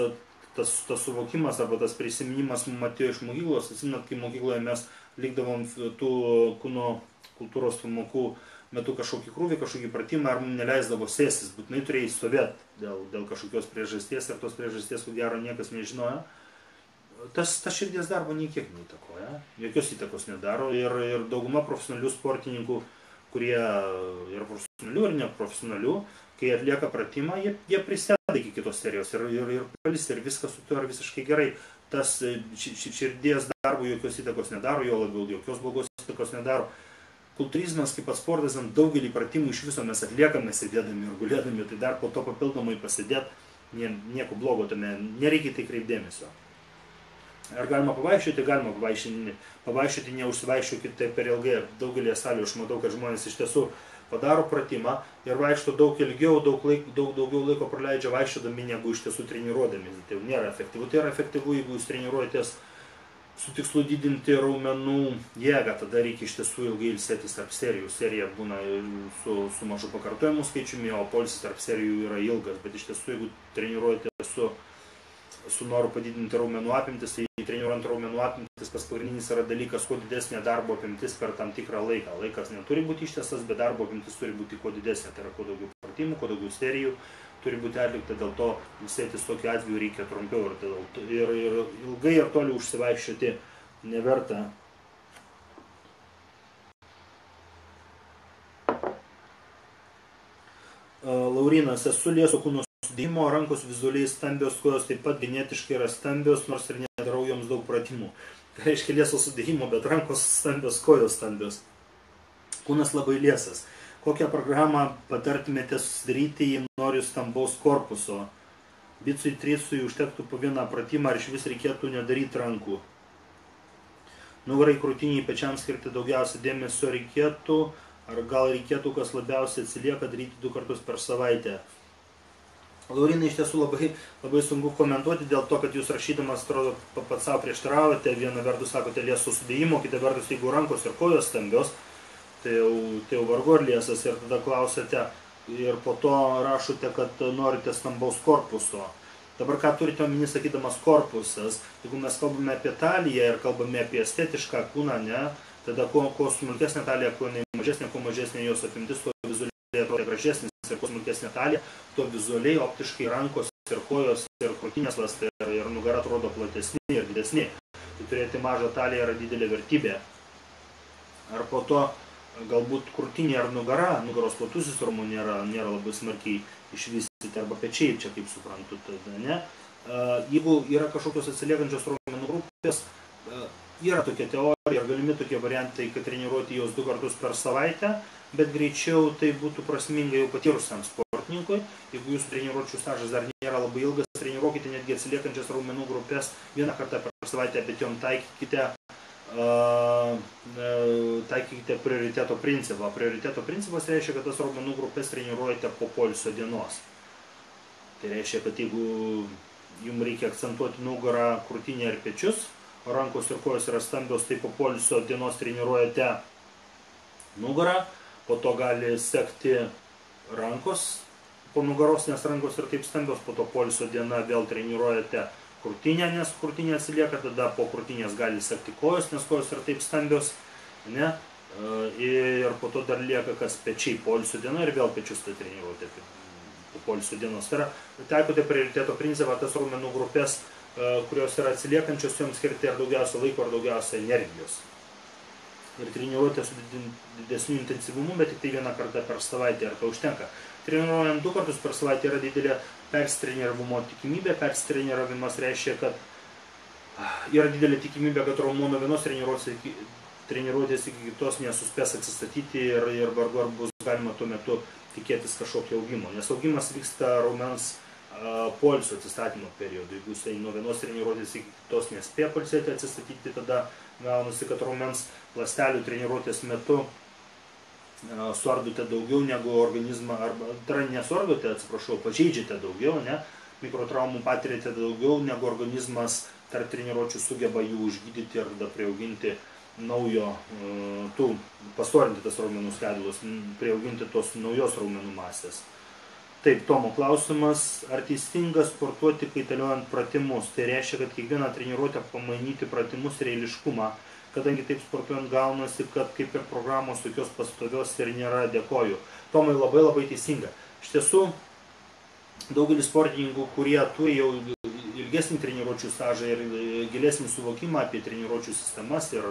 suvokimas arba tas prisiminimas mums atėjo iš mokyklos. Atsimenat, kai mokykloje mes likdavom tų kūno kultūros pamokų metu kažkokį krūvį, kažkokį pratimą, ar mums neleisdavo sėstis, būtinai turėjai stovėti dėl kažkokios priežasties, ir tos priežasties, ko gero, niekas nežinojo. Tas širdies darbo niekiek neįtakoja, jokios įtakos nedaro, ir dauguma profesionalių sportininkų, kurie yra profesionalių ir neprofesionalių, kai atlieka pratimą, jie prisėda iki kitos serijos ir pailsi, ir viskas su tuo yra visiškai gerai. Tas širdies darbo jokios įtakos nedaro, jo labiau jokios blogos įtakos nedaro. Kultūrizmas kaip pats sportas, ant daugelį pratimų iš viso mes atliekame sėdėdami ir gulėdami, tai dar po to papildomai pasėdėti, nieko blogo tame, nereikia tai kreipdėmesio. Ar galima pavaikščioti? Galima pavaikščioti, neužsivaikščiokite per ilgai. Daugelį salių aš matau, kad žmonės iš tiesų padaro pratimą ir vaikšto daug ilgiau, daug daugiau laiko praleidžia vaikščiodami, negu iš tiesų treniruodami. Tai nėra efektyvu. Tai yra efektyvu, jeigu jūs treniruojatės su tikslu didinti raumenų jėgą, tada reikia iš tiesų ilgai ilsėtis tarp serijų. Serija būna su mažu pakartojimų skaičiumi, o poilsis tarp serijų yra ilgas. Bet iš tiesų, jeigu treniruojate su noru padidinti raumenų apimtis, tai treniruojant raumenų apimtis, pas pagrindinis yra dalykas, kuo didesnė darbo apimtis per tam tikrą laiką. Laikas neturi būti ištęstas, bet darbo apimtis turi būti kuo didesnė. Tai yra kuo daugiau pratimų, kuo daugiau serijų turi būti atlikta, dėl to ilsėtis tokiu atveju reikia trumpiau ir ilgai ir toli užsivaikščioti neverta. Laurinas, esu lieso kūno sudėjimo, rankos vizualiai stambios, kojos taip pat genetiškai yra stambios, nors ir nedarau joms daug pratimų. Tai reiškia lieso sudėjimo, bet rankos stambios, kojos stambios. Kūnas labai liesas. Kokią programą patartumėte susidaryti, jei noriu stambaus korpuso? Bicui, tricui užtektų po vieną pratimą, ar iš vis reikėtų nedaryti rankų? Nugarai, krūtiniai, pečiams skirti daugiausia dėmesio reikėtų, ar gal reikėtų, kas labiausiai atsilieka, daryti 2 kartus per savaitę? Laurinai, iš tiesų labai sunku komentuoti dėl to, kad jūs rašydamas, atrodo, pats savo prieštaraujate. Viena vertus sakote lieso sudėjimo, kita vertus, jeigu rankos ir kojos stambios, tai jau vargu ar liesas, ir tada klausėte ir po to rašote, kad norite stambaus korpuso. Dabar ką turite omeny sakydamas korpusas? Jeigu mes kalbame apie taliją ir kalbame apie estetišką kūną, ne, tada kuo smulkesnė talija, kuo mažesnė jos apimtis, tuo vizualiai atrodo gražesnis, ir kuo smulkesnė talija, tuo vizualiai optiškai rankos ir kojos ir krūtinės ląstai ir nugara atrodo platesni ir didesni. Tai turėti mažą taliją yra didelė vertybė. Ar po to galbūt krūtinė ar nugaros platusis raumuo nėra labai smarkiai išvystyti, arba pečiai, čia kaip suprantu, tada ne. Jeigu yra kažkokios atsiliekančios raumenų grupės, yra tokia teorija ir galimi tokie variantai, kad treniruoti jos 2 kartus per savaitę, bet greičiau tai būtų prasminga jau patyrusiam sportininkui. Jeigu jūsų treniruočių stažas dar nėra labai ilgas, treniruokite netgi atsiliekančias raumenų grupės 1 kartą per savaitę, bet jom taikykite prioriteto principą. Prioriteto principas reiškia, kad tas raumenų grupės treniruojate po poilsio dienos. Tai reiškia, kad jeigu jums reikia akcentuoti nugarą, krūtinę ir pečius, o rankos ir kojos yra stambios, tai po poilsio dienos treniruojate nugarą, po to gali sekti rankos po nugaros, nes rankos yra taip stambios, po to poilsio diena vėl treniruojate krūtinę, nes krūtinė atsilieka, tada po krūtinės gali sekti kojos, nes kojos yra taip stambios, ne? Ir po to dar lieka kas pečiai poilsio diena ir vėl pečius tai treniruojate po poilsio dienos. Tai yra, taikote prioriteto principą, tas raumenų grupės, kurios yra atsiliekančios, joms skirti ar daugiausia laiko, ar daugiausia energijos. Ir treniruojate su didesniu intensyvumu, bet tik tai 1 kartą per savaitę, ar to užtenka. Treniruojant 2 kartus per savaitę yra didelė persitreniravimo tikimybė. Persitreniaravimas reiškia, kad yra didelė tikimybė, kad raumuo nuo vienos treniruotės iki kitos nesuspės atsistatyti ir vargu ar bus galima tuo metu tikėtis kažkokio augimo, nes augimas vyksta raumens poilsio atsistatymo periodu. Jeigu jisai nuo vienos treniruotės iki kitos nespėja pailsėti, atsistatyti, tada gaunasi, kad raumens ląstelių treniruotės metu suardote daugiau negu organizmą, arba nesuardote, atsiprašau, pažeidžiate daugiau, ne? Mikrotraumų patirėte daugiau negu organizmas tarp treniruočių sugeba jų užgydyti ar tada priauginti naujo, pastorinti tas raumenų skedulus, priauginti tos naujos raumenų masės. Taip, Tomo klausimas, ar teisinga sportuoti kaitaliojant pratimus? Tai reiškia, kad kiekvieną treniruotę pamainyti pratimus ir eiliškumą, kadangi taip sportuojant gaunasi, kad kaip ir programos tokios pastovios ir nėra. Dėkoju. Tomai, labai teisinga. Iš tiesų, daugelis sportininkų, kurie turi jau ilgesnį treniruočių stažą ir gilesnį suvokimą apie treniruočių sistemas ir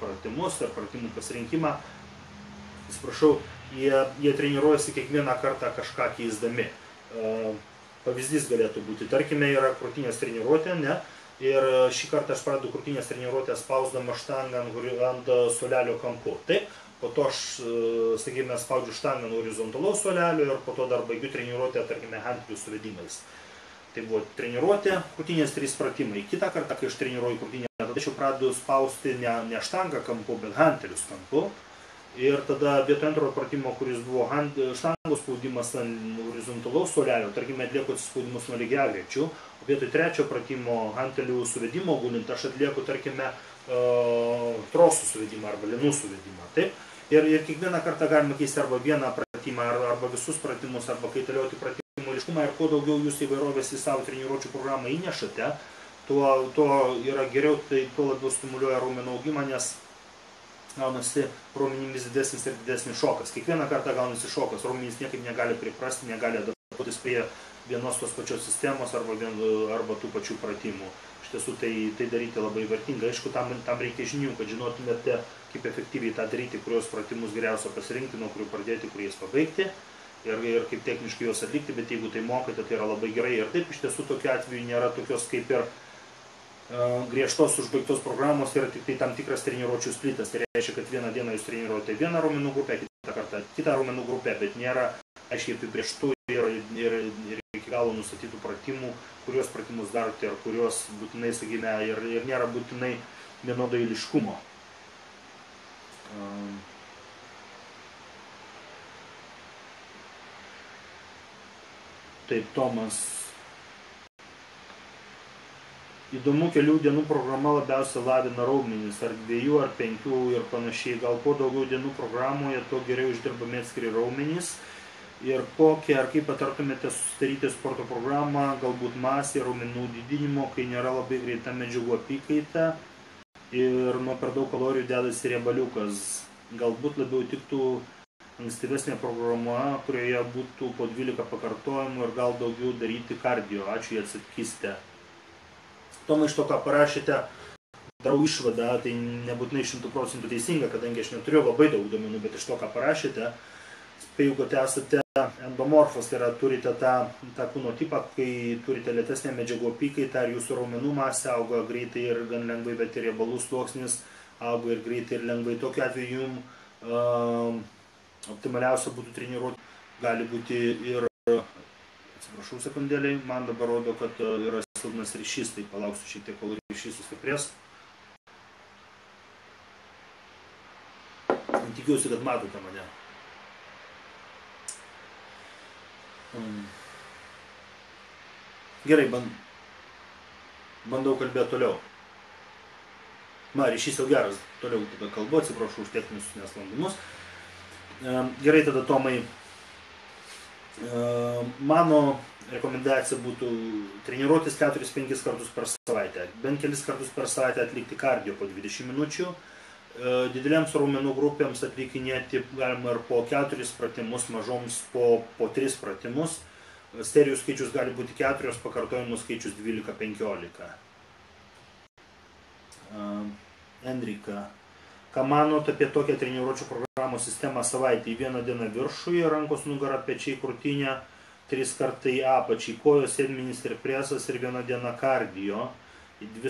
pratimus, ir pratimų pasirinkimą, atsiprašau, jie treniruojasi kiekvieną kartą kažką keisdami. Pavyzdys galėtų būti, tarkime, yra krūtinės treniruotė, ne? Ir šį kartą aš pradedu krūtinės treniruotę spausdama štangą ant suolelio kampu. Taip, po to aš, sakykime, spaudžiu štangą ant horizontalaus suolelio ir po to dar baigiu treniruotę, tarkime, hantelių suvedimais. Tai buvo treniruotė, krūtinės 3 pratimai. Kitą kartą, kai aš treniruoju krūtinę, tada aš jau pradedu spausti ne štangą kampu, bet hantelius kampu. Ir tada vietoj antrojo pratimo, kuris buvo štangos spaudimas ant horizontalaus suolelio, tarkime, atlieku atsispaudimus nuo lygiagrečių, o vietoj trečio pratimo hantelių suvedimo gulint, aš atlieku, tarkime, trosų suvedimą arba linų suvedimą. Taip? Ir kiekvieną kartą galima keisti arba vieną pratimą, arba visus pratimus, arba kaitalioti pratimų eiliškumą. Ir kuo daugiau jūs įvairovės į savo treniruočių programą įnešate, tuo yra geriau, tai tuo labiau stimuliuoja raumenų augimą, nes gaunasi raumenimis didesnis ir didesnis šokas. Kiekvieną kartą gaunasi šokas, raumenys niekaip negali priprasti, negali adaptuotis prie vienos tos pačios sistemos arba tų pačių pratimų. Iš tiesų tai daryti labai vertinga. Aišku, tam reikia žinių, kad žinotumėte, kaip efektyviai tą daryti, kurios pratimus geriausia pasirinkti, nuo kurių pradėti, kuriais pabaigti ir kaip techniškai juos atlikti, bet jeigu tai mokate, tai yra labai gerai. Ir taip, iš tiesų, tokiu atveju nėra tokios kaip ir griežtos užbaigtos programos, yra tik tai tam tikras treniruočių splitas. Tai reiškia, kad vieną dieną jūs treniruojate vieną raumenų grupę, kitą kartą kitą raumenų grupę, bet nėra aiškiai apibrėžtų ir iki galo nustatytų pratimų, kuriuos pratimus darote ir kuriuos būtinai, sakykime, ir nėra būtinai vienodo eiliškumo. Taip, Tomas. Įdomu, kelių dienų programa labiausiai lavina raumenis, ar 2 ar 5 ir panašiai. Gal kuo daugiau dienų programoje, tuo geriau išdirbami atskiri raumenys. Ir kokią ar kaip patartumėte susidaryti sporto programą, galbūt masė, raumenų didinimo, kai nėra labai greita medžiagų apykaita ir nuo per daug kalorijų dedasi riebaliukas. Galbūt labiau tiktų ankstyvesnė programa, kurioje būtų po 12 pakartojimų ir gal daugiau daryti kardio. Ačiū, jei atsakysite. Tomai, iš to, ką parašėte, darau išvadą, tai nebūtinai 100% teisinga, kadangi aš neturiu labai daug duomenų, bet iš to, ką parašėte, spėju, kad esate endomorfas, tai yra turite tą kūno tipą, kai turite lėtesnę medžiagų apykaitą ir jūsų raumenų masė auga greitai ir gan lengvai, bet ir riebalų sluoksnis auga ir greitai ir lengvai. Tokiu atveju jums optimaliausia būtų treniruoti, gali būti ir, atsiprašau sekundėlį, man dabar rodo, kad yra silpnas ryšys, tai palauksiu šiek tiek, kol ryšys sustiprės. Tikiuosi, kad matote mane. Gerai, bandau kalbėti toliau. Ryšys jau geras, toliau tada kalbu, atsiprašau už techninius nesklandumus. Gerai, tada Tomai, mano rekomendacija būtų treniruotis 4-5 kartus per savaitę. Bent kelis kartus per savaitę atlikti kardio po 20 minučių. Didelėms raumenų grupėms atlikinėti galima ir po 4 pratimus, mažoms po 3 pratimus. Serijų skaičius gali būti 4, pakartojimų skaičius 12-15. Enrika, ką manot apie tokią treniruočių programos sistemą savaitę? Į vieną dieną viršuje, rankos, nugara, pečiai, krūtinė, 3 kartai apačiai, kojos, sėdmenys ir presas ir vieną dieną kardio. Į 2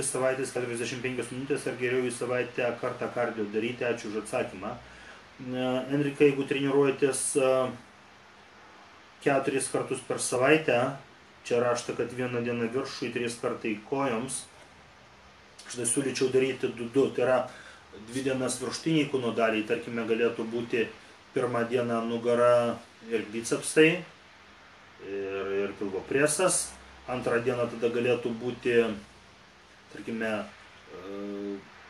savaitės 45 minutės ar geriau į savaitę kartą kardio daryti? Ačiū už atsakymą. Enrikai, jeigu treniruojatės 4 kartus per savaitę, čia rašta, kad 1 dieną viršui, 3 kartai kojoms, aš tai siūlyčiau daryti 2-2, tai yra 2 dienas viršutiniai kūno daliai, tarkime, galėtų būti 1 dieną nugara ir bicepsai, ir pilvo presas, 2 dieną tada galėtų būti, tarkime,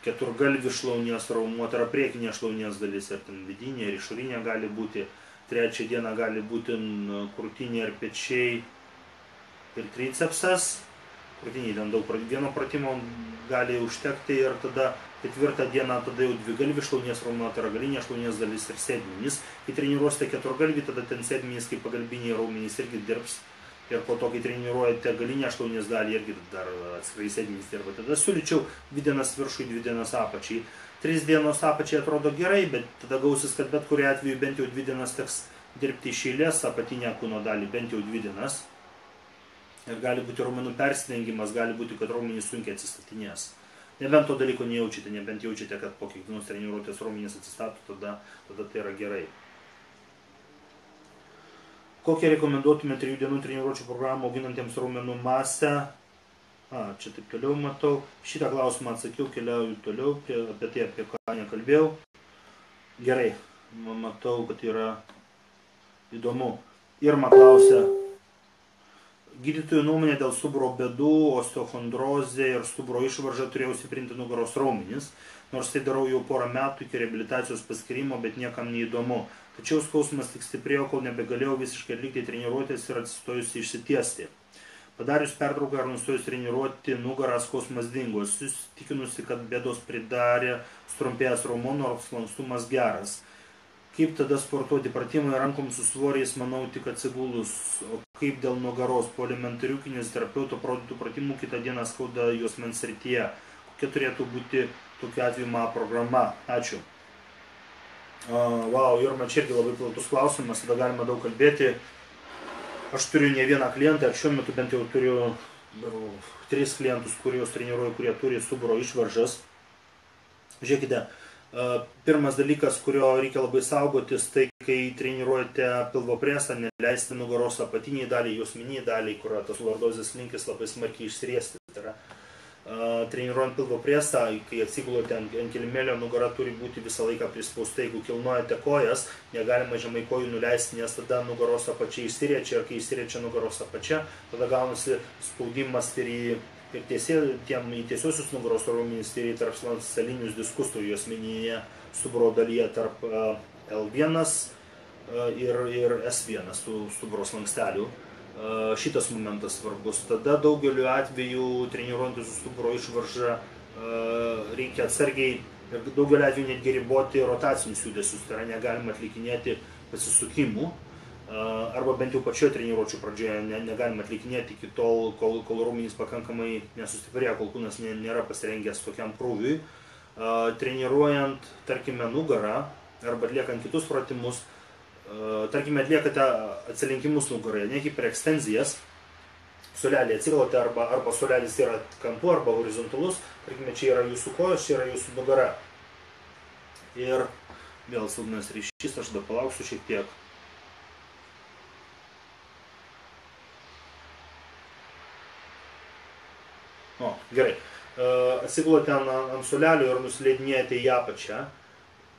keturgalvis šlaunies raumuo, tai yra priekinė šlaunies dalis, ar ten vidinė, ir išorinė gali būti, 3 dieną gali būti krūtinė ir pečiai ir tricepsas, krūtiniai ten daug, vieno pratimo gali užtekti, ir tada 4 dieną tada jau dvigalvis šlaunies raumuo, tai yra galinė šlaunies dalis ir sėdmenys. Kai treniruosite keturgalvį, tada ten sėdmenys kaip pagalbiniai raumenys irgi dirbs. Ir po to, kai treniruojate galinę šlaunies dalį, irgi dar atskirai sėdmenys dirba. Tada siūlyčiau 2 dienas viršui, 2 dienas apačiai. 3 dienos apačiai atrodo gerai, bet tada gausis, kad bet kuriu atveju bent jau 2 dienas teks dirbti iš eilės apatinę kūno dalį, bent jau 2 dienas. Ir gali būti raumenų persidengimas, gali būti, kad raumenys sunkiai atsistatinės. Nebent to dalyko nejaučiate, nebent jaučiate, kad po kiekvienos treniruotės raumenys atsistato, tada tai yra gerai. Kokią rekomenduotume 3 dienų treniruočių programą auginantiems raumenų masę? Čia taip toliau matau. Šitą klausimą atsakiau, keliauju toliau, apie tai, apie ką nekalbėjau. Gerai, matau, kad yra įdomu. Irma klausia, gydytojų nuomonė dėl stuburo bėdų, osteochondrozė ir stuburo išvarža turėjau stiprinti nugaros raumenis, nors tai darau jau porą metų iki reabilitacijos paskirimo, bet niekam neįdomu. Tačiau skausmas tik stiprėjo, kol nebegalėjau visiškai atlikti treniruotės ir atsistojusi išsitiesti. Padarius pertrauką ir nustojus treniruoti, nugarą skausmas dingo. Susitikinusi, kad bėdos pridarė sutrumpėjęs raumuo, nors lankstumas geras. Kaip tada sportuoti? Pratimai rankoms su svoriais, manau, tik atsigulus. O kaip dėl nugaros? Po elementarių kineziterapeuto parodytų pratimų kitą dieną skauda juosmens srityje. Kokia turėtų būti tokiu atveju programa? Ačiū. Vau, Irma, čia irgi labai platus klausimas, tada galima daug kalbėti. Aš turiu ne vieną klientą, ir šiuo metu bent jau turiu 3 klientus, kuriuos treniruoju, kurie turi stuburo išvaržas. Žiūrėkite, pirmas dalykas, kurio reikia labai saugotis, tai kai treniruojate pilvo presą, neleisti nugaros apatiniai daliai, juosmeniniai daliai, kur tas lordozės linkis labai smarkiai išsiriesti. Tai yra, treniruojant pilvo presą, kai atsigulote ant kilimėlio, nugara turi būti visą laiką prispausta. Jeigu kilnojate kojas, negalima žemai kojų nuleisti, nes tada nugaros apačia išsiriečia, ir kai išsiriečia nugaros apačia, tada gaunasi spaudimas ir į tiesiosius nugaros raumenis, ir į tarpslankstelinius diskus, juosmeninėje stuburo dalyje tarp L1 ir S1 stuburo slankstelių. Šitas momentas svarbus. Tada daugeliu atveju treniruojantis su stuburo išvarža reikia atsargiai ir daugeliu atveju netgi riboti rotacinius judesius, tai yra negalima atlikinėti pasisukimų, arba bent jau pačioje treniruočių pradžioje negalima atlikinėti iki tol, kol raumenys pakankamai nesustiprėja, kol kūnas nėra pasirengęs tokiam krūviui. Treniruojant, tarkime, nugarą arba atliekant kitus pratimus, tarkime, atliekate atsilenkimus nugaroje, ne hiperekstenzijas, suolelį atsiglauti arba suolelis yra kampu arba horizontalus, tarkime, čia yra jūsų kojos, čia yra jūsų nugara. Ir vėl silpnas ryšys, aš dar palauksiu šiek tiek. Gerai, atsigulate ant suolelio ir nusileidinėjate į apačią.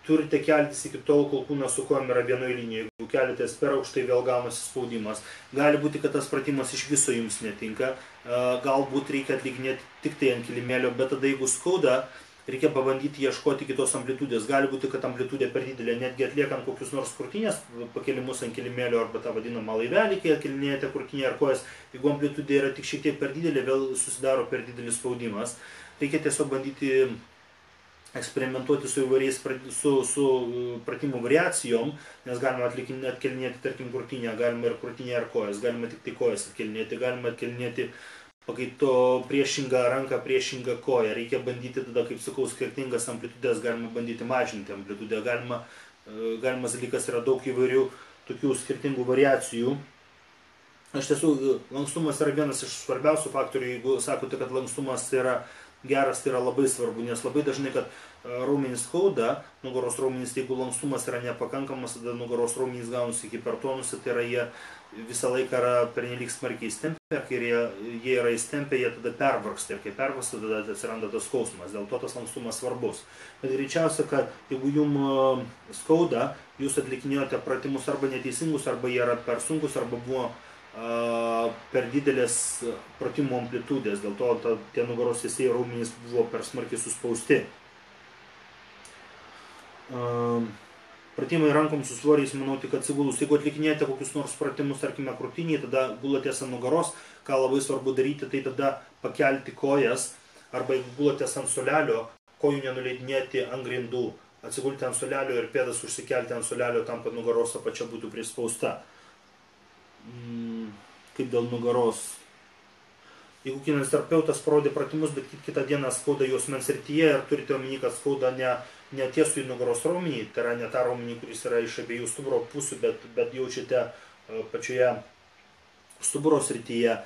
Turite keltis iki tol, kol kūnas su kojom yra vienoje linijoje. Jeigu keliatės per aukštai, vėl gaunasi spaudimas. Gali būti, kad tas pratimas iš viso jums netinka. Galbūt reikia atlikinėti tik tai ant kilimėlio, bet tada jeigu skauda, reikia pabandyti ieškoti kitos amplitudės. Gali būti, kad amplitudė per didelė, netgi atliekant kokius nors krūtinės pakėlimus ant kilimėlio arba tą vadinamą laivelį, kai atkelinėjate krūtinę ar kojas. Jeigu amplitudė yra tik šiek tiek per didelė, vėl susidaro per didelis spaudimas. Reikia tiesiog bandyti eksperimentuoti su įvairiais pratimų variacijom, nes galima atkelinėti, tarkim, krūtinę, galima ir krūtinę ar kojas, galima tik tai kojas atkelinėti, galima atkelinėti pakaito priešingą ranką, priešingą koją. Reikia bandyti tada, kaip sakau, skirtingas amplitudės, galima bandyti mažinti amplitudę, galimas dalykas yra daug įvairių tokių skirtingų variacijų. Iš tiesų, lankstumas yra vienas iš svarbiausių faktorių. Jeigu sakote, kad lankstumas yra geras, tai yra labai svarbu, nes labai dažnai, kad raumenys skauda, nugaros raumenys, jeigu lankstumas yra nepakankamas, tada nugaros raumenys gaunasi hipertonusi, tai yra jie visą laiką yra pernelyg smarkiai įstempę, ir kai jie yra įstempę, jie tada pervargsta, ir kai pervargsta, tada atsiranda tas skausmas, dėl to tas lankstumas svarbus. Bet greičiausia, kad jeigu jums skauda, jūs atlikinėjote pratimus arba neteisingus, arba jie yra per sunkus, arba buvo per didelės pratimų amplitudės, dėl to tie nugaros tiesiai raumenys buvo per smarkiai suspausti. Pratimai rankom su svoriais, manau, tik atsigulus. Jeigu atlikinėjate kokius nors pratimus, tarkime, krūtinėje, tada gulatės ant nugaros, ką labai svarbu daryti, tai tada pakelti kojas, arba jeigu gulatės ant suolelio, kojų nenuleidinėti ant grindų, atsigulti ant suolelio ir pėdas užsikelti ant suolelio tam, kad nugaros apačia būtų prispausta. Kaip dėl nugaros. Jeigu kineziterapeutas parodė pratimus, bet kitą dieną skauda juosmens srityje ir turite omeny, kad skauda ne tiesų į nugaros raumenį, tai yra ne tą raumenį, kuris yra iš abiejų stuburo pusių, bet jaučiate pačioje stuburo srityje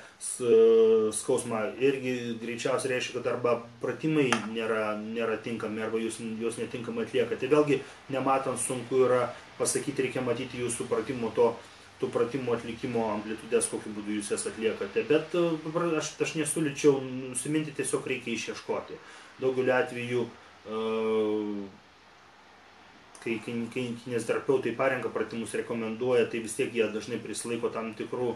skausmą, irgi greičiausiai reiškia, kad arba pratimai nėra tinkami, arba jūs juos netinkamai atliekate. Vėlgi, nematant sunku yra pasakyti, reikia matyti jūsų pratimų tų pratimų atlikimo amplitudės, kokiu būdu jūs jas atliekate. Bet aš nesiūlyčiau nusiminti, tiesiog reikia išieškoti. Daugeliu atveju, kai kineziterapeutai parenka pratimus, rekomenduoja, tai vis tiek jie dažnai prisilaiko tam tikrų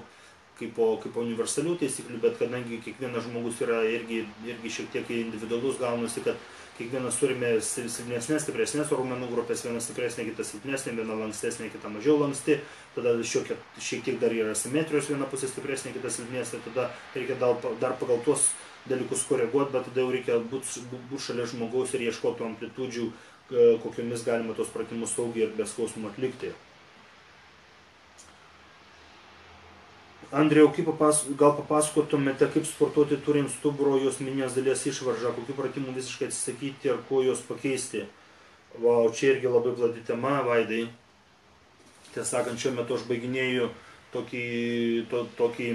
kaip universalių taisyklių, bet kadangi kiekvienas žmogus yra irgi šiek tiek individualus, gaunasi, kad kiekvienas turime silpnesnės, stipresnės raumenų grupės, viena stipresnė, kita silpnesnė, viena lankstesnė, kita mažiau lanksti, tada šiek tiek dar yra simetrijos, viena pusė stipresnė, kita silpnesnė, tada reikia dar pagal tuos dalykus koreguoti, bet tada jau reikia būti šalia žmogaus ir ieškoti amplitudžių, kokiomis galima tos pratimus saugiai ir be skausmo atlikti. Andriau, gal papasakotumėte, kaip sportuoti turint stuburo juosmeninės dalies išvaržą, kokių pratimų visiškai atsisakyti ir kuo juos pakeisti? Vau, čia irgi labai plati tema, Vaidai. Tiesą sakant, šiuo metu aš baiginėju tokį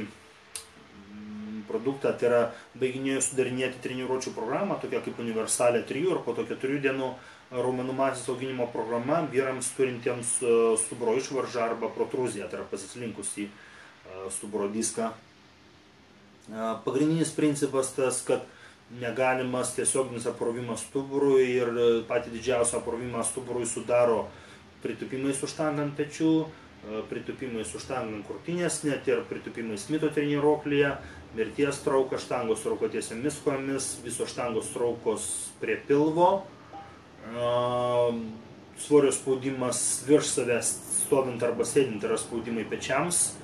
produktą, tai yra baiginėju sudarinėti treniruočių programą, tokia kaip universalė 3 ir po to 4 dienų raumenų masės auginimo programa vyrams turintiems stuburo išvaržą arba protruziją, tai yra pasislinkus į stuburo diską. Pagrindinis principas tas, kad negalimas tiesioginis apkrovimas stuburui ir patį didžiausią apkrovimą stuburui sudaro pritūpimai su štanga ant pečių, pritūpimai su štanga ant krūtinės, net ir pritūpimai Smito treniruoklyje, mirties trauka, štangos trauka tiesiomis kojomis, visos štangos traukos prie pilvo, svorio spaudimas virš savęs stovint arba sėdint yra spaudimai pečiams.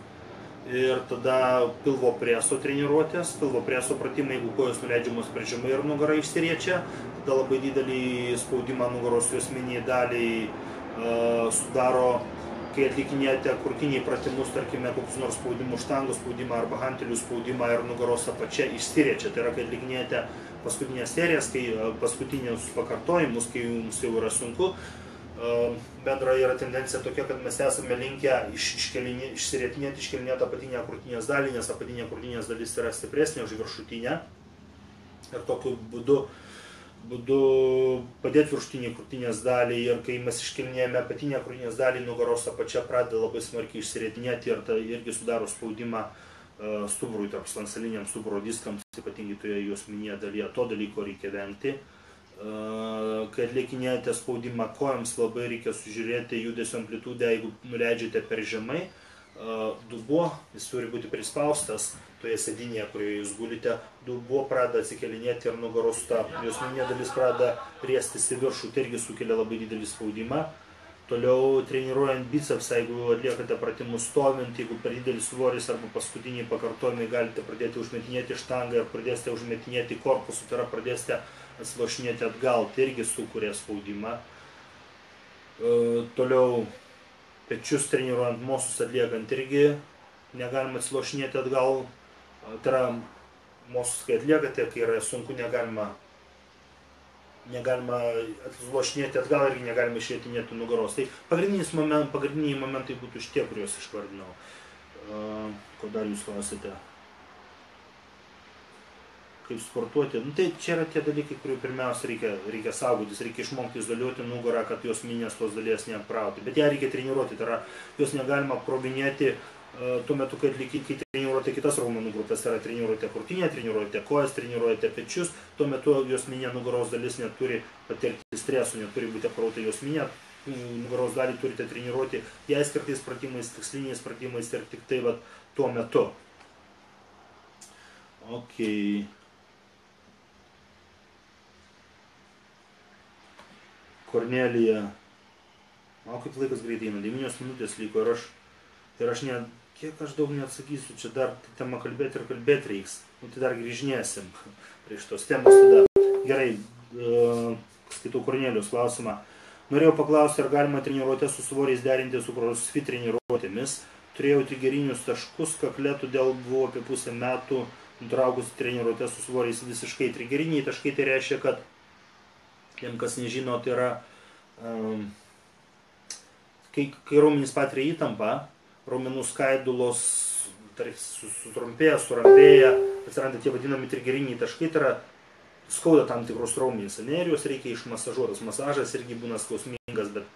Ir tada pilvo preso treniruotės, pilvo preso pratimai, jeigu kojos nuleidžiamos per žemai ir nugara išsiriečia, tada labai didelį spaudimą nugaros juosmeniniai daliai sudaro, kai atlikinėjate krūtiniai pratimus, tarkime, kokius nors spaudimų štangų spaudimą arba hantelių spaudimą ir nugaros apačia išsiriečia. Tai yra, kai atlikinėjate paskutinės serijas, paskutinius pakartojimus, kai jums jau yra sunku. Bendra yra tendencija tokia, kad mes esame linkę iškelinėti apatinę krūtinės dalį, nes apatinė krūtinės dalis yra stipresnė už viršutinę. Ir tokiu būdu padėti viršutiniai krūtinės dalį. Ir kai mes iškelinėjame apatinę krūtinės dalį, nugaros apačia pradeda labai smarkiai išsirėtinėti ir tai irgi sudaro spaudimą stuburui, tarp slankstiniams stuburo diskams, ypatingai toje juosmeninėje dalyje. To dalyko reikia vengti. Kai atlikinėjate spaudimą kojoms, labai reikia sužiūrėti judesio amplitudę, jeigu nuleidžiate per žemai. Dubuo, jis turi būti prispaustas toje sėdynėje, kurioje jūs gulite. Dubuo pradeda atsikelinėti ir nugaros juosmeninė dalis pradeda riestis į viršų, tai irgi sukelia labai didelį spaudimą. Toliau treniruojant bicepsą, jeigu atliekate pratimus stovint, jeigu per didelis svoris arba paskutiniai pakartojimai, galite pradėti užmetinėti štangą ir pradėsite užmetinėti korpusų, tai yra pradėsite atsilošinėti atgal, tai irgi sukuria spaudimą. Toliau pečius treniruojant, mosus atliekant irgi negalima atsilošinėti atgal. Tai yra mosus, kai atliekate, kai yra sunku, negalima atsilošinėti atgal irgi negalima išrėtinėti nugaros. Tai pagrindiniai momentai būtų šitie, kuriuos išvardinau. Ko dar jūs klausite? kaip sportuoti. Nu, tai čia yra tie dalykai, kurių pirmiausia reikia saugotis, reikia išmokti izoliuoti nugarą, kad jos minės tos dalies neapkrauti. Bet ją reikia treniruoti, tai yra jos negalima apkrovinėti tuo metu, kai treniruojate kitas raumenų grupės, tai yra treniruojate krūtinę, treniruojate kojas, treniruojate pečius, tuo metu jos minė nugaros dalis neturi patirti streso, neturi būti apkrauta jos minė, nugaros dalį turite treniruoti jais kartais pratimais, tiksliniais pratimais ir tik tai vat, tuo metu. Okay. Kornelija. O kaip laikas greitai eina, 9 minutės liko ir aš kiek aš daug neatsakysiu, čia dar tema kalbėti ir kalbėti reiks. Nu, tai dar grįžinėsim prie šitos temos tada. Gerai, skaitau Kornelijos klausimą. Norėjau paklausti, ar galima treniruotės su svoriais derinti su CrossFit treniruotėmis. Turėjau trigerinius taškus, kakle, todėl buvo apie pusę metų nutraukusi treniruotės su svoriais visiškai. Trigeriniai taškai tai reiškia, kad tiem, kas nežino, tai yra kai raumenys patiria įtampą, raumenų skaidulos sutrumpėja, surampėja, atsiranda tie vadinami trigeriniai taškai, tai yra skauda tam tikrus raumenys, ir juos reikia išmasažuotas. Masažas irgi būna skausmingas, bet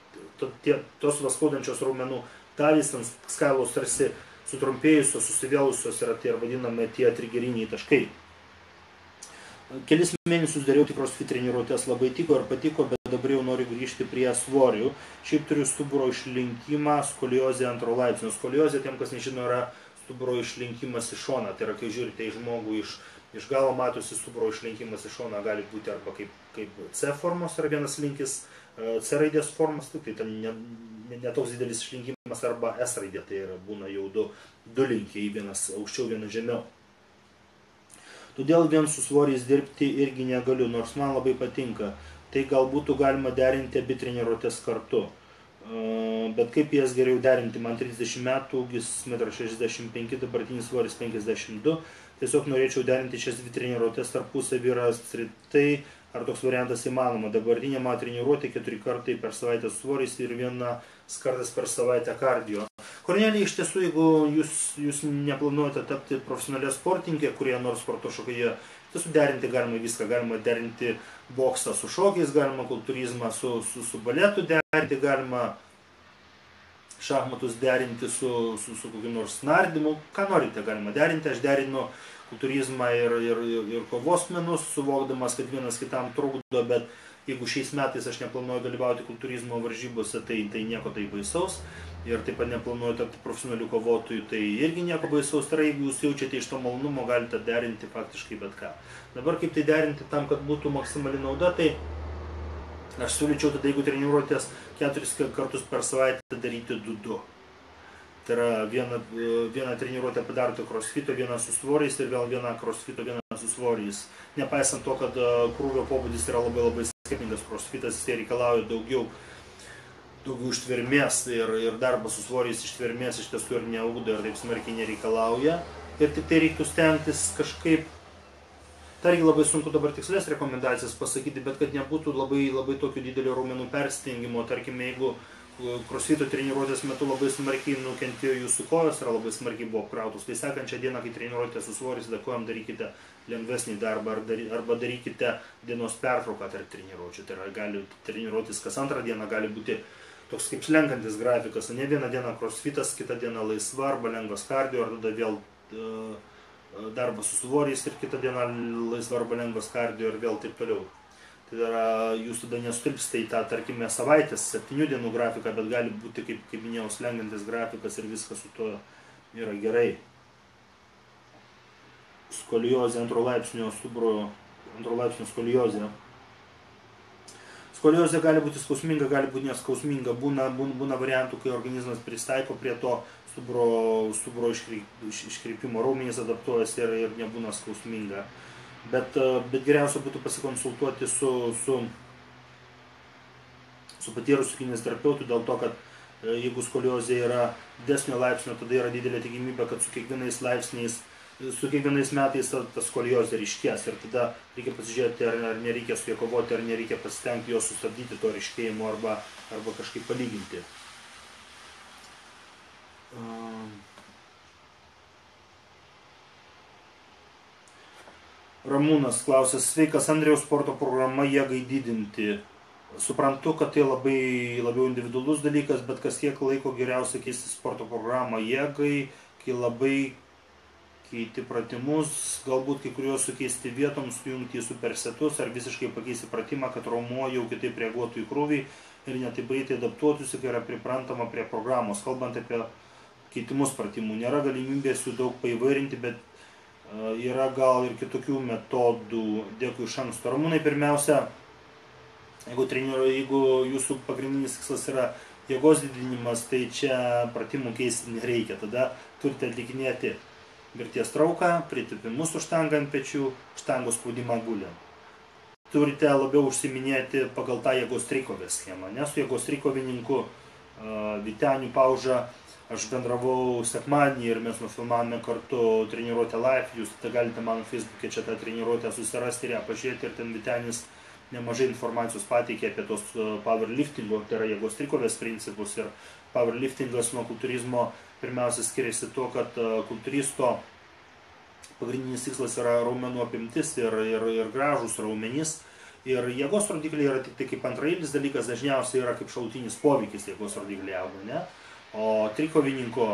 tos skaudančios raumenų dalys, skaidulos tarsi sutrumpėjusios, susivėlusios yra tie vadinami tie trigeriniai taškai. Kelis mėnesius dariau tik CrossFit treniruotės, labai tiko ir patiko, bet dabar jau noriu grįžti prie svorių. Šiaip turiu stuburo išlinkimą, skoliozę 2 laipsnio. Skoliozė, tiem, kas nežino, yra stuburo išlinkimas į šoną. Tai yra, kai žiūrite į žmogų iš galo, matosi stuburo išlinkimas į šoną, gali būti arba kaip C formos, yra vienas linkis, C raidės formos, tai ten ne toks didelis išlinkimas, arba S raidė, tai yra būna jau du linkiai, vienas aukščiau, vienas žemiau. Todėl vien su svoriais dirbti irgi negaliu, nors man labai patinka. Tai gal būtų galima derinti abi treniruotės kartu. Bet kaip jas geriau derinti? Man 30 metų, ūgis 1,65 m, dabartinis svoris 52. Tiesiog norėčiau derinti šias dvi treniruotės tarpusavy ir apskritai, ar toks variantas įmanoma. Dabartinė mano treniruotė 4 kartai per savaitę su svoriais ir 1 kartas per savaitę kardio. Kornelija, iš tiesų, jeigu jūs neplanuojate tapti profesionalė sportininkė, kurie nors sporto šokyje, tiesų derinti galima viską, galima derinti boksą su šokiais, galima kultūrizmą su baletu derinti, galima šachmatus derinti su kokiu nors nardymu, ką norite galima derinti. Aš derinu kultūrizmą ir kovos menus, suvokdamas, kad vienas kitam trukdo, bet jeigu šiais metais aš neplanuoju dalyvauti kultūrizmo varžybose, tai nieko tai baisaus. Ir taip pat neplanuoju tapti profesionalių kovotojų, tai irgi nieko baisaus. Tai jeigu jūs jaučiate iš to malonumo, galite derinti faktiškai bet ką. Dabar kaip tai derinti tam, kad būtų maksimali nauda, tai aš siūlyčiau tada, jeigu treniruotės 4 kartus per savaitę, daryti 2-2. Tai yra vieną treniruotę padarote crossfito, vieną su svoriais ir vėl vieną crossfito, vieną su svoriais. Nepaisant to, kad krūvio pobūdis yra labai skirtingas, crossfitas jis reikalauja daugiau ištvermės ir darbas su svoriais ištvermės iš tiesų ir neugdo ir taip smarkiai nereikalauja. Ir tik tai reiktų stengtis kažkaip, tai irgi labai sunku dabar tikslės rekomendacijas pasakyti, bet kad nebūtų labai tokio didelio raumenų persistengimo. Tarkime, jeigu crossfito treniruotės metu labai smarkiai nukentėjo jūsų kojos ir labai smarkiai buvo apkrautos, tai sekančią dieną, kai treniruotė su svoriais, kojom darykite lengvesnį darbą arba darykite dienos pertrauką tarp treniruočių. Tai yra, gali treniruotis kas 2 dieną, gali būti toks kaip slenkantis grafikas, ne vieną dieną crossfitas, kitą dieną laisva arba lengvas kardio, ar tada vėl darbas su svoriais ir kitą dieną laisva arba lengvas kardio ir vėl taip toliau. Tai yra, jūs tada nesutilpsite į tą, tarkime, savaitės 7 dienų grafiką, bet gali būti, kaip minėjau, slenkantis grafikas ir viskas su to yra gerai. Skoliozė 2 laipsnio stuburo, 2 laipsnio skoliozė. Skoliozė gali būti skausminga, gali būti neskausminga. Būna variantų, kai organizmas pristaiko prie to stuburo iškreipimo, raumenys adaptuojasi ir nebūna skausminga. Bet geriausia būtų pasikonsultuoti su patyrusiu kineziterapeutu, dėl to, kad jeigu skoliozė yra didesnio laipsnio, tada yra didelė tikimybė, kad su kiekvienais metais ta skoliozė ryškės ir tada reikia pasižiūrėti, ar nereikia su ja kovoti, ar nereikia pasistengti jos sustabdyti to ryškėjimo arba kažkaip palyginti. Ramūnas klausė, sveikas Andriaus, sporto programa jėgai didinti. Suprantu, kad tai labiau individualus dalykas, bet kas kiek laiko geriausia keisti sporto programą jėgai, kai labai keiti pratimus, galbūt kai kuriuos sukeisti vietoms, sujungti į supersetus ar visiškai pakeisti pratimą, kad raumuo jau kitaip reaguotų į krūvį ir netaip greitai adaptuotųsi, kai yra priprantama prie programos. Kalbant apie keitimus pratimų, nėra galimybės jų daug paįvairinti, bet yra gal ir kitokių metodų. Dėkui iš anksto. Ramūnai, pirmiausia, jeigu jūsų pagrindinis tikslas yra jėgos didinimas, tai čia pratimų keisti nereikia. Tada turite atlikinėti mirties trauką, pritūpimus su štanga ant pečių, štangos spaudimą guliant. Turite labiau užsiminėti pagal tą jėgos trikovės schemą. Nes su jėgos trikovininku Vyteniu Pauža aš bendravau sekmadienį ir mes nufilmavome kartu treniruotę live. Jūs galite mano Facebook'e čia tą treniruotę susirasti ir ją pažiūrėti. Ir ten Vytenis nemažai informacijos pateikė apie tos powerliftingo, tai yra jėgos trikovės principus. Ir powerliftingas nuo kultūrizmo pirmiausia skiriasi tuo, kad kultūristo pagrindinis tikslas yra raumenų apimtis ir gražus raumenys. Ir jėgos rodikliai yra tik tai kaip antraeilis dalykas, dažniausiai yra kaip šalutinis poveikis jėgos rodikliai auga, ne? O trikovininko,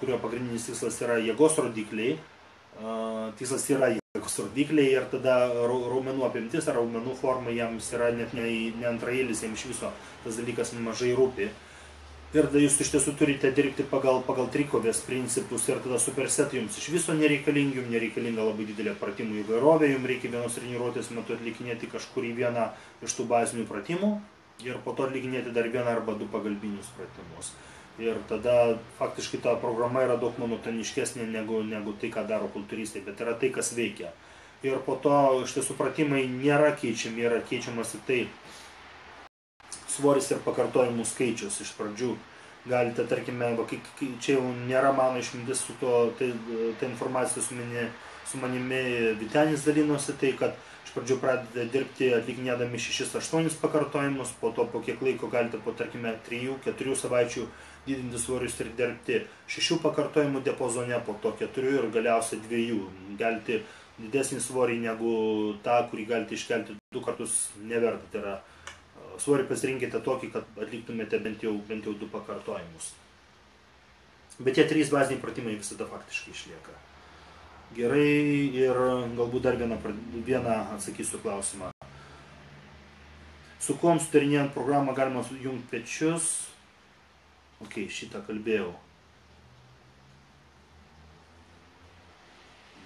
kurio pagrindinis tikslas yra jėgos rodikliai, ir tada raumenų apimtis ar raumenų forma jiems yra net ne antraeilis, jiems iš viso tas dalykas mažai rūpi. Ir tada jūs iš tiesų turite dirbti pagal trikovės principus ir tada supersetai jums iš viso nereikalingi, jums nereikalinga labai didelė pratimų įvairovė, jums reikia vienos treniruotės metu atlikinėti kažkurį vieną iš tų bazinių pratimų ir po to atlikinėti dar vieną arba du pagalbinius pratimus. Ir tada faktiškai ta programa yra daug monotoniškesnė negu tai, ką daro kultūristai, bet yra tai, kas veikia. Ir po to iš tiesų pratimai nėra keičiami, yra keičiamas tik tai svoris ir pakartojimų skaičius. Iš pradžių galite, tarkime, čia jau nėra mano išmintis su ta informacija su manimi Vytenis dalinosi, tai kad iš pradžių pradedate dirbti atlikinėdami 6-8 pakartojimus, po to po kiek laiko galite po, tarkime, 3-4 savaičių didinti svorius ir dirbti 6 pakartojimų diapazone, po to 4 ir galiausiai 2. Galite didesnį svorį negu tą, kurį galite iškelti 2 kartus, neverta. Tai yra, svorį pasirinkite tokį, kad atliktumėte bent jau 2 pakartojimus. Bet tie 3 baziniai pratimai visada faktiškai išlieka. Gerai, ir galbūt dar vieną atsakysiu klausimą. Su kuom sudarinėjant programą galima sujungti pečius? Ok, šitą kalbėjau.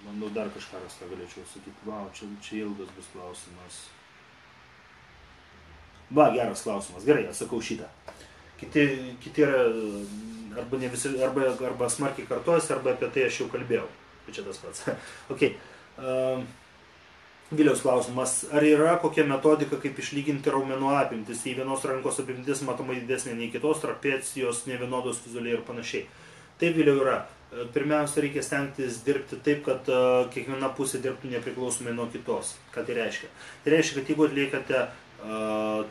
Bandau dar kažką rastą galėčiau sakyti. Vau, čia ilgas bus klausimas. Va, geras klausimas. Gerai, atsakau šitą. Kiti yra arba smarkiai kartojasi, arba apie tai aš jau kalbėjau. Čia tas pats. Ok. Viliaus klausimas. Ar yra kokia metodika, kaip išlyginti raumenų apimtis? Jei vienos rankos apimtis matomai didesnė nei kitos, trapecijos nevienodos vizualiai ir panašiai. Taip, Viliau, yra. Pirmiausia, reikia stengtis dirbti taip, kad kiekviena pusė dirbtų nepriklausomai nuo kitos. Ką tai reiškia? Tai reiškia, kad jeigu atliekate,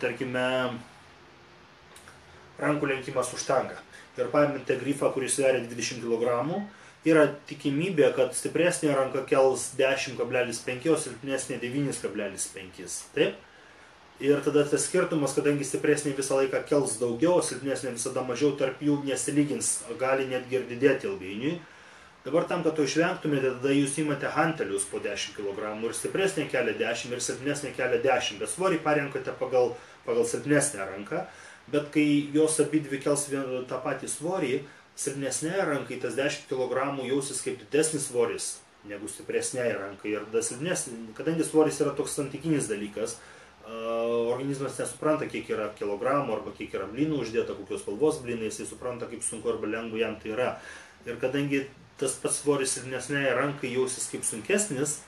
tarkime, rankų lenkimą su štanga ir paimate grifą, kuris sveria 20 kg, yra tikimybė, kad stipresnė ranka kels 10,5, o silpnesnė 9,5. Taip? Ir tada tas skirtumas, kadangi stipresnė visą laiką kels daugiau, o silpnesnė visada mažiau, tarp jų nesilygins, gali netgi ir didėti ilgainiui. Dabar tam, kad to išvengtumėte, tada jūs imate hantelius po 10 kg ir stipresnė kelia 10 ir silpnesnė kelia 10, bet svorį parenkate pagal silpnesnę ranką, bet kai jos abidvi kels tą patį svorį, silpnesnėje rankai tas 10 kg jausis kaip didesnis svoris negu stipresnėje rankai. Ir kadangi svoris yra toks santykinis dalykas, organizmas nesupranta, kiek yra kilogramų arba kiek yra blynų uždėta, kokios spalvos blynai, jisai supranta, kaip sunku arba lengva jam tai yra. Ir kadangi tas pats svoris silpnesnėje rankai jausis kaip sunkesnis,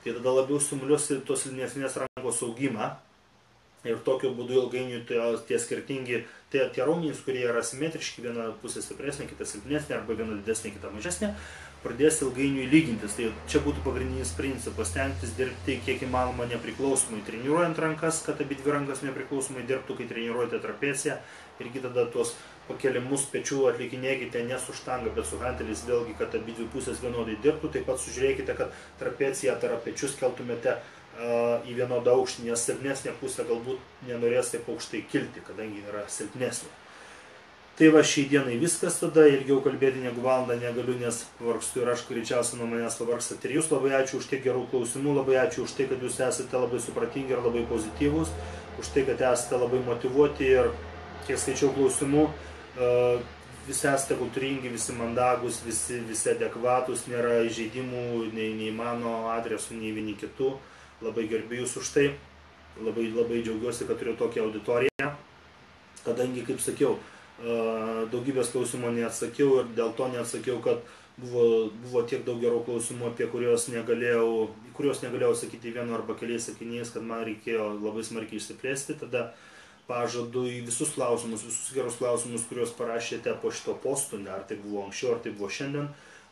tai tada labiau simuliuosi tos silpnesnės rankos augimą. Ir tokiu būdu ilgainiui tie skirtingi, tie raumenys, kurie yra simetriški, viena pusė stipresnė, kita silpnesnė, arba viena didesnė, kita mažesnė, pradės ilgainiui lygintis. Tai čia būtų pagrindinis principas, stengtis dirbti kiek įmanoma nepriklausomai, treniruojant rankas, kad abi dvi rankas nepriklausomai dirbtų, kai treniruojate trapeciją, irgi tada tuos pakelimus pečių atlikinėkite ne su štanga, bet su hanteliais, vėlgi, kad abi dvi pusės vienodai dirbtų. Taip pat sužiūrėkite, kad trapeciją, tai yra pečius keltumėte į vienodą aukštį, nes silpnesnė pusė galbūt nenorės taip aukštai kilti, kadangi yra silpnesnė. Tai va, šiai dienai viskas tada, ilgiau kalbėti negu valandą negaliu, nes pavargstu ir aš, greičiausiai nuo manęs pavargstat ir jūs. Labai ačiū už tiek gerų klausimų, labai ačiū už tai, kad jūs esate labai supratingi ir labai pozityvūs, už tai, kad esate labai motyvuoti ir, kiek skaičiau klausimų, visi esate kultūringi, visi mandagus, visi adekvatus, nėra įžeidimų nei mano adresu, nei vieni kitų. Labai gerbiu jūs už tai, labai džiaugiuosi, kad turiu tokią auditoriją, kadangi, kaip sakiau, daugybės klausimų neatsakiau ir dėl to neatsakiau, kad buvo tiek daug gerų klausimų, apie kuriuos negalėjau sakyti vienu arba keliais sakiniais, kad man reikėjo labai smarkiai išsiplėsti. Tada pažadu į visus klausimus, visus gerus klausimus, kuriuos parašėte po šito postu, ar tai buvo anksčiau, ar tai buvo šiandien,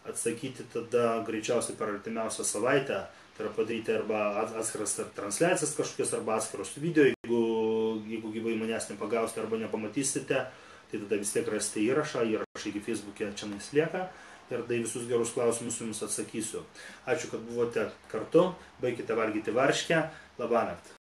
atsakyti tada greičiausiai per artimiausią savaitę. Tai yra padaryti arba atskiras transliacijas kažkokias, arba atskiros video, jeigu gyvai manęs nepagausite arba nepamatysite, tai tada vis tiek rasite įrašą iki Facebook'e čia lieka ir tada visus gerus klausimus jums atsakysiu. Ačiū, kad buvote kartu, baikite valgyti varškę, labanakt.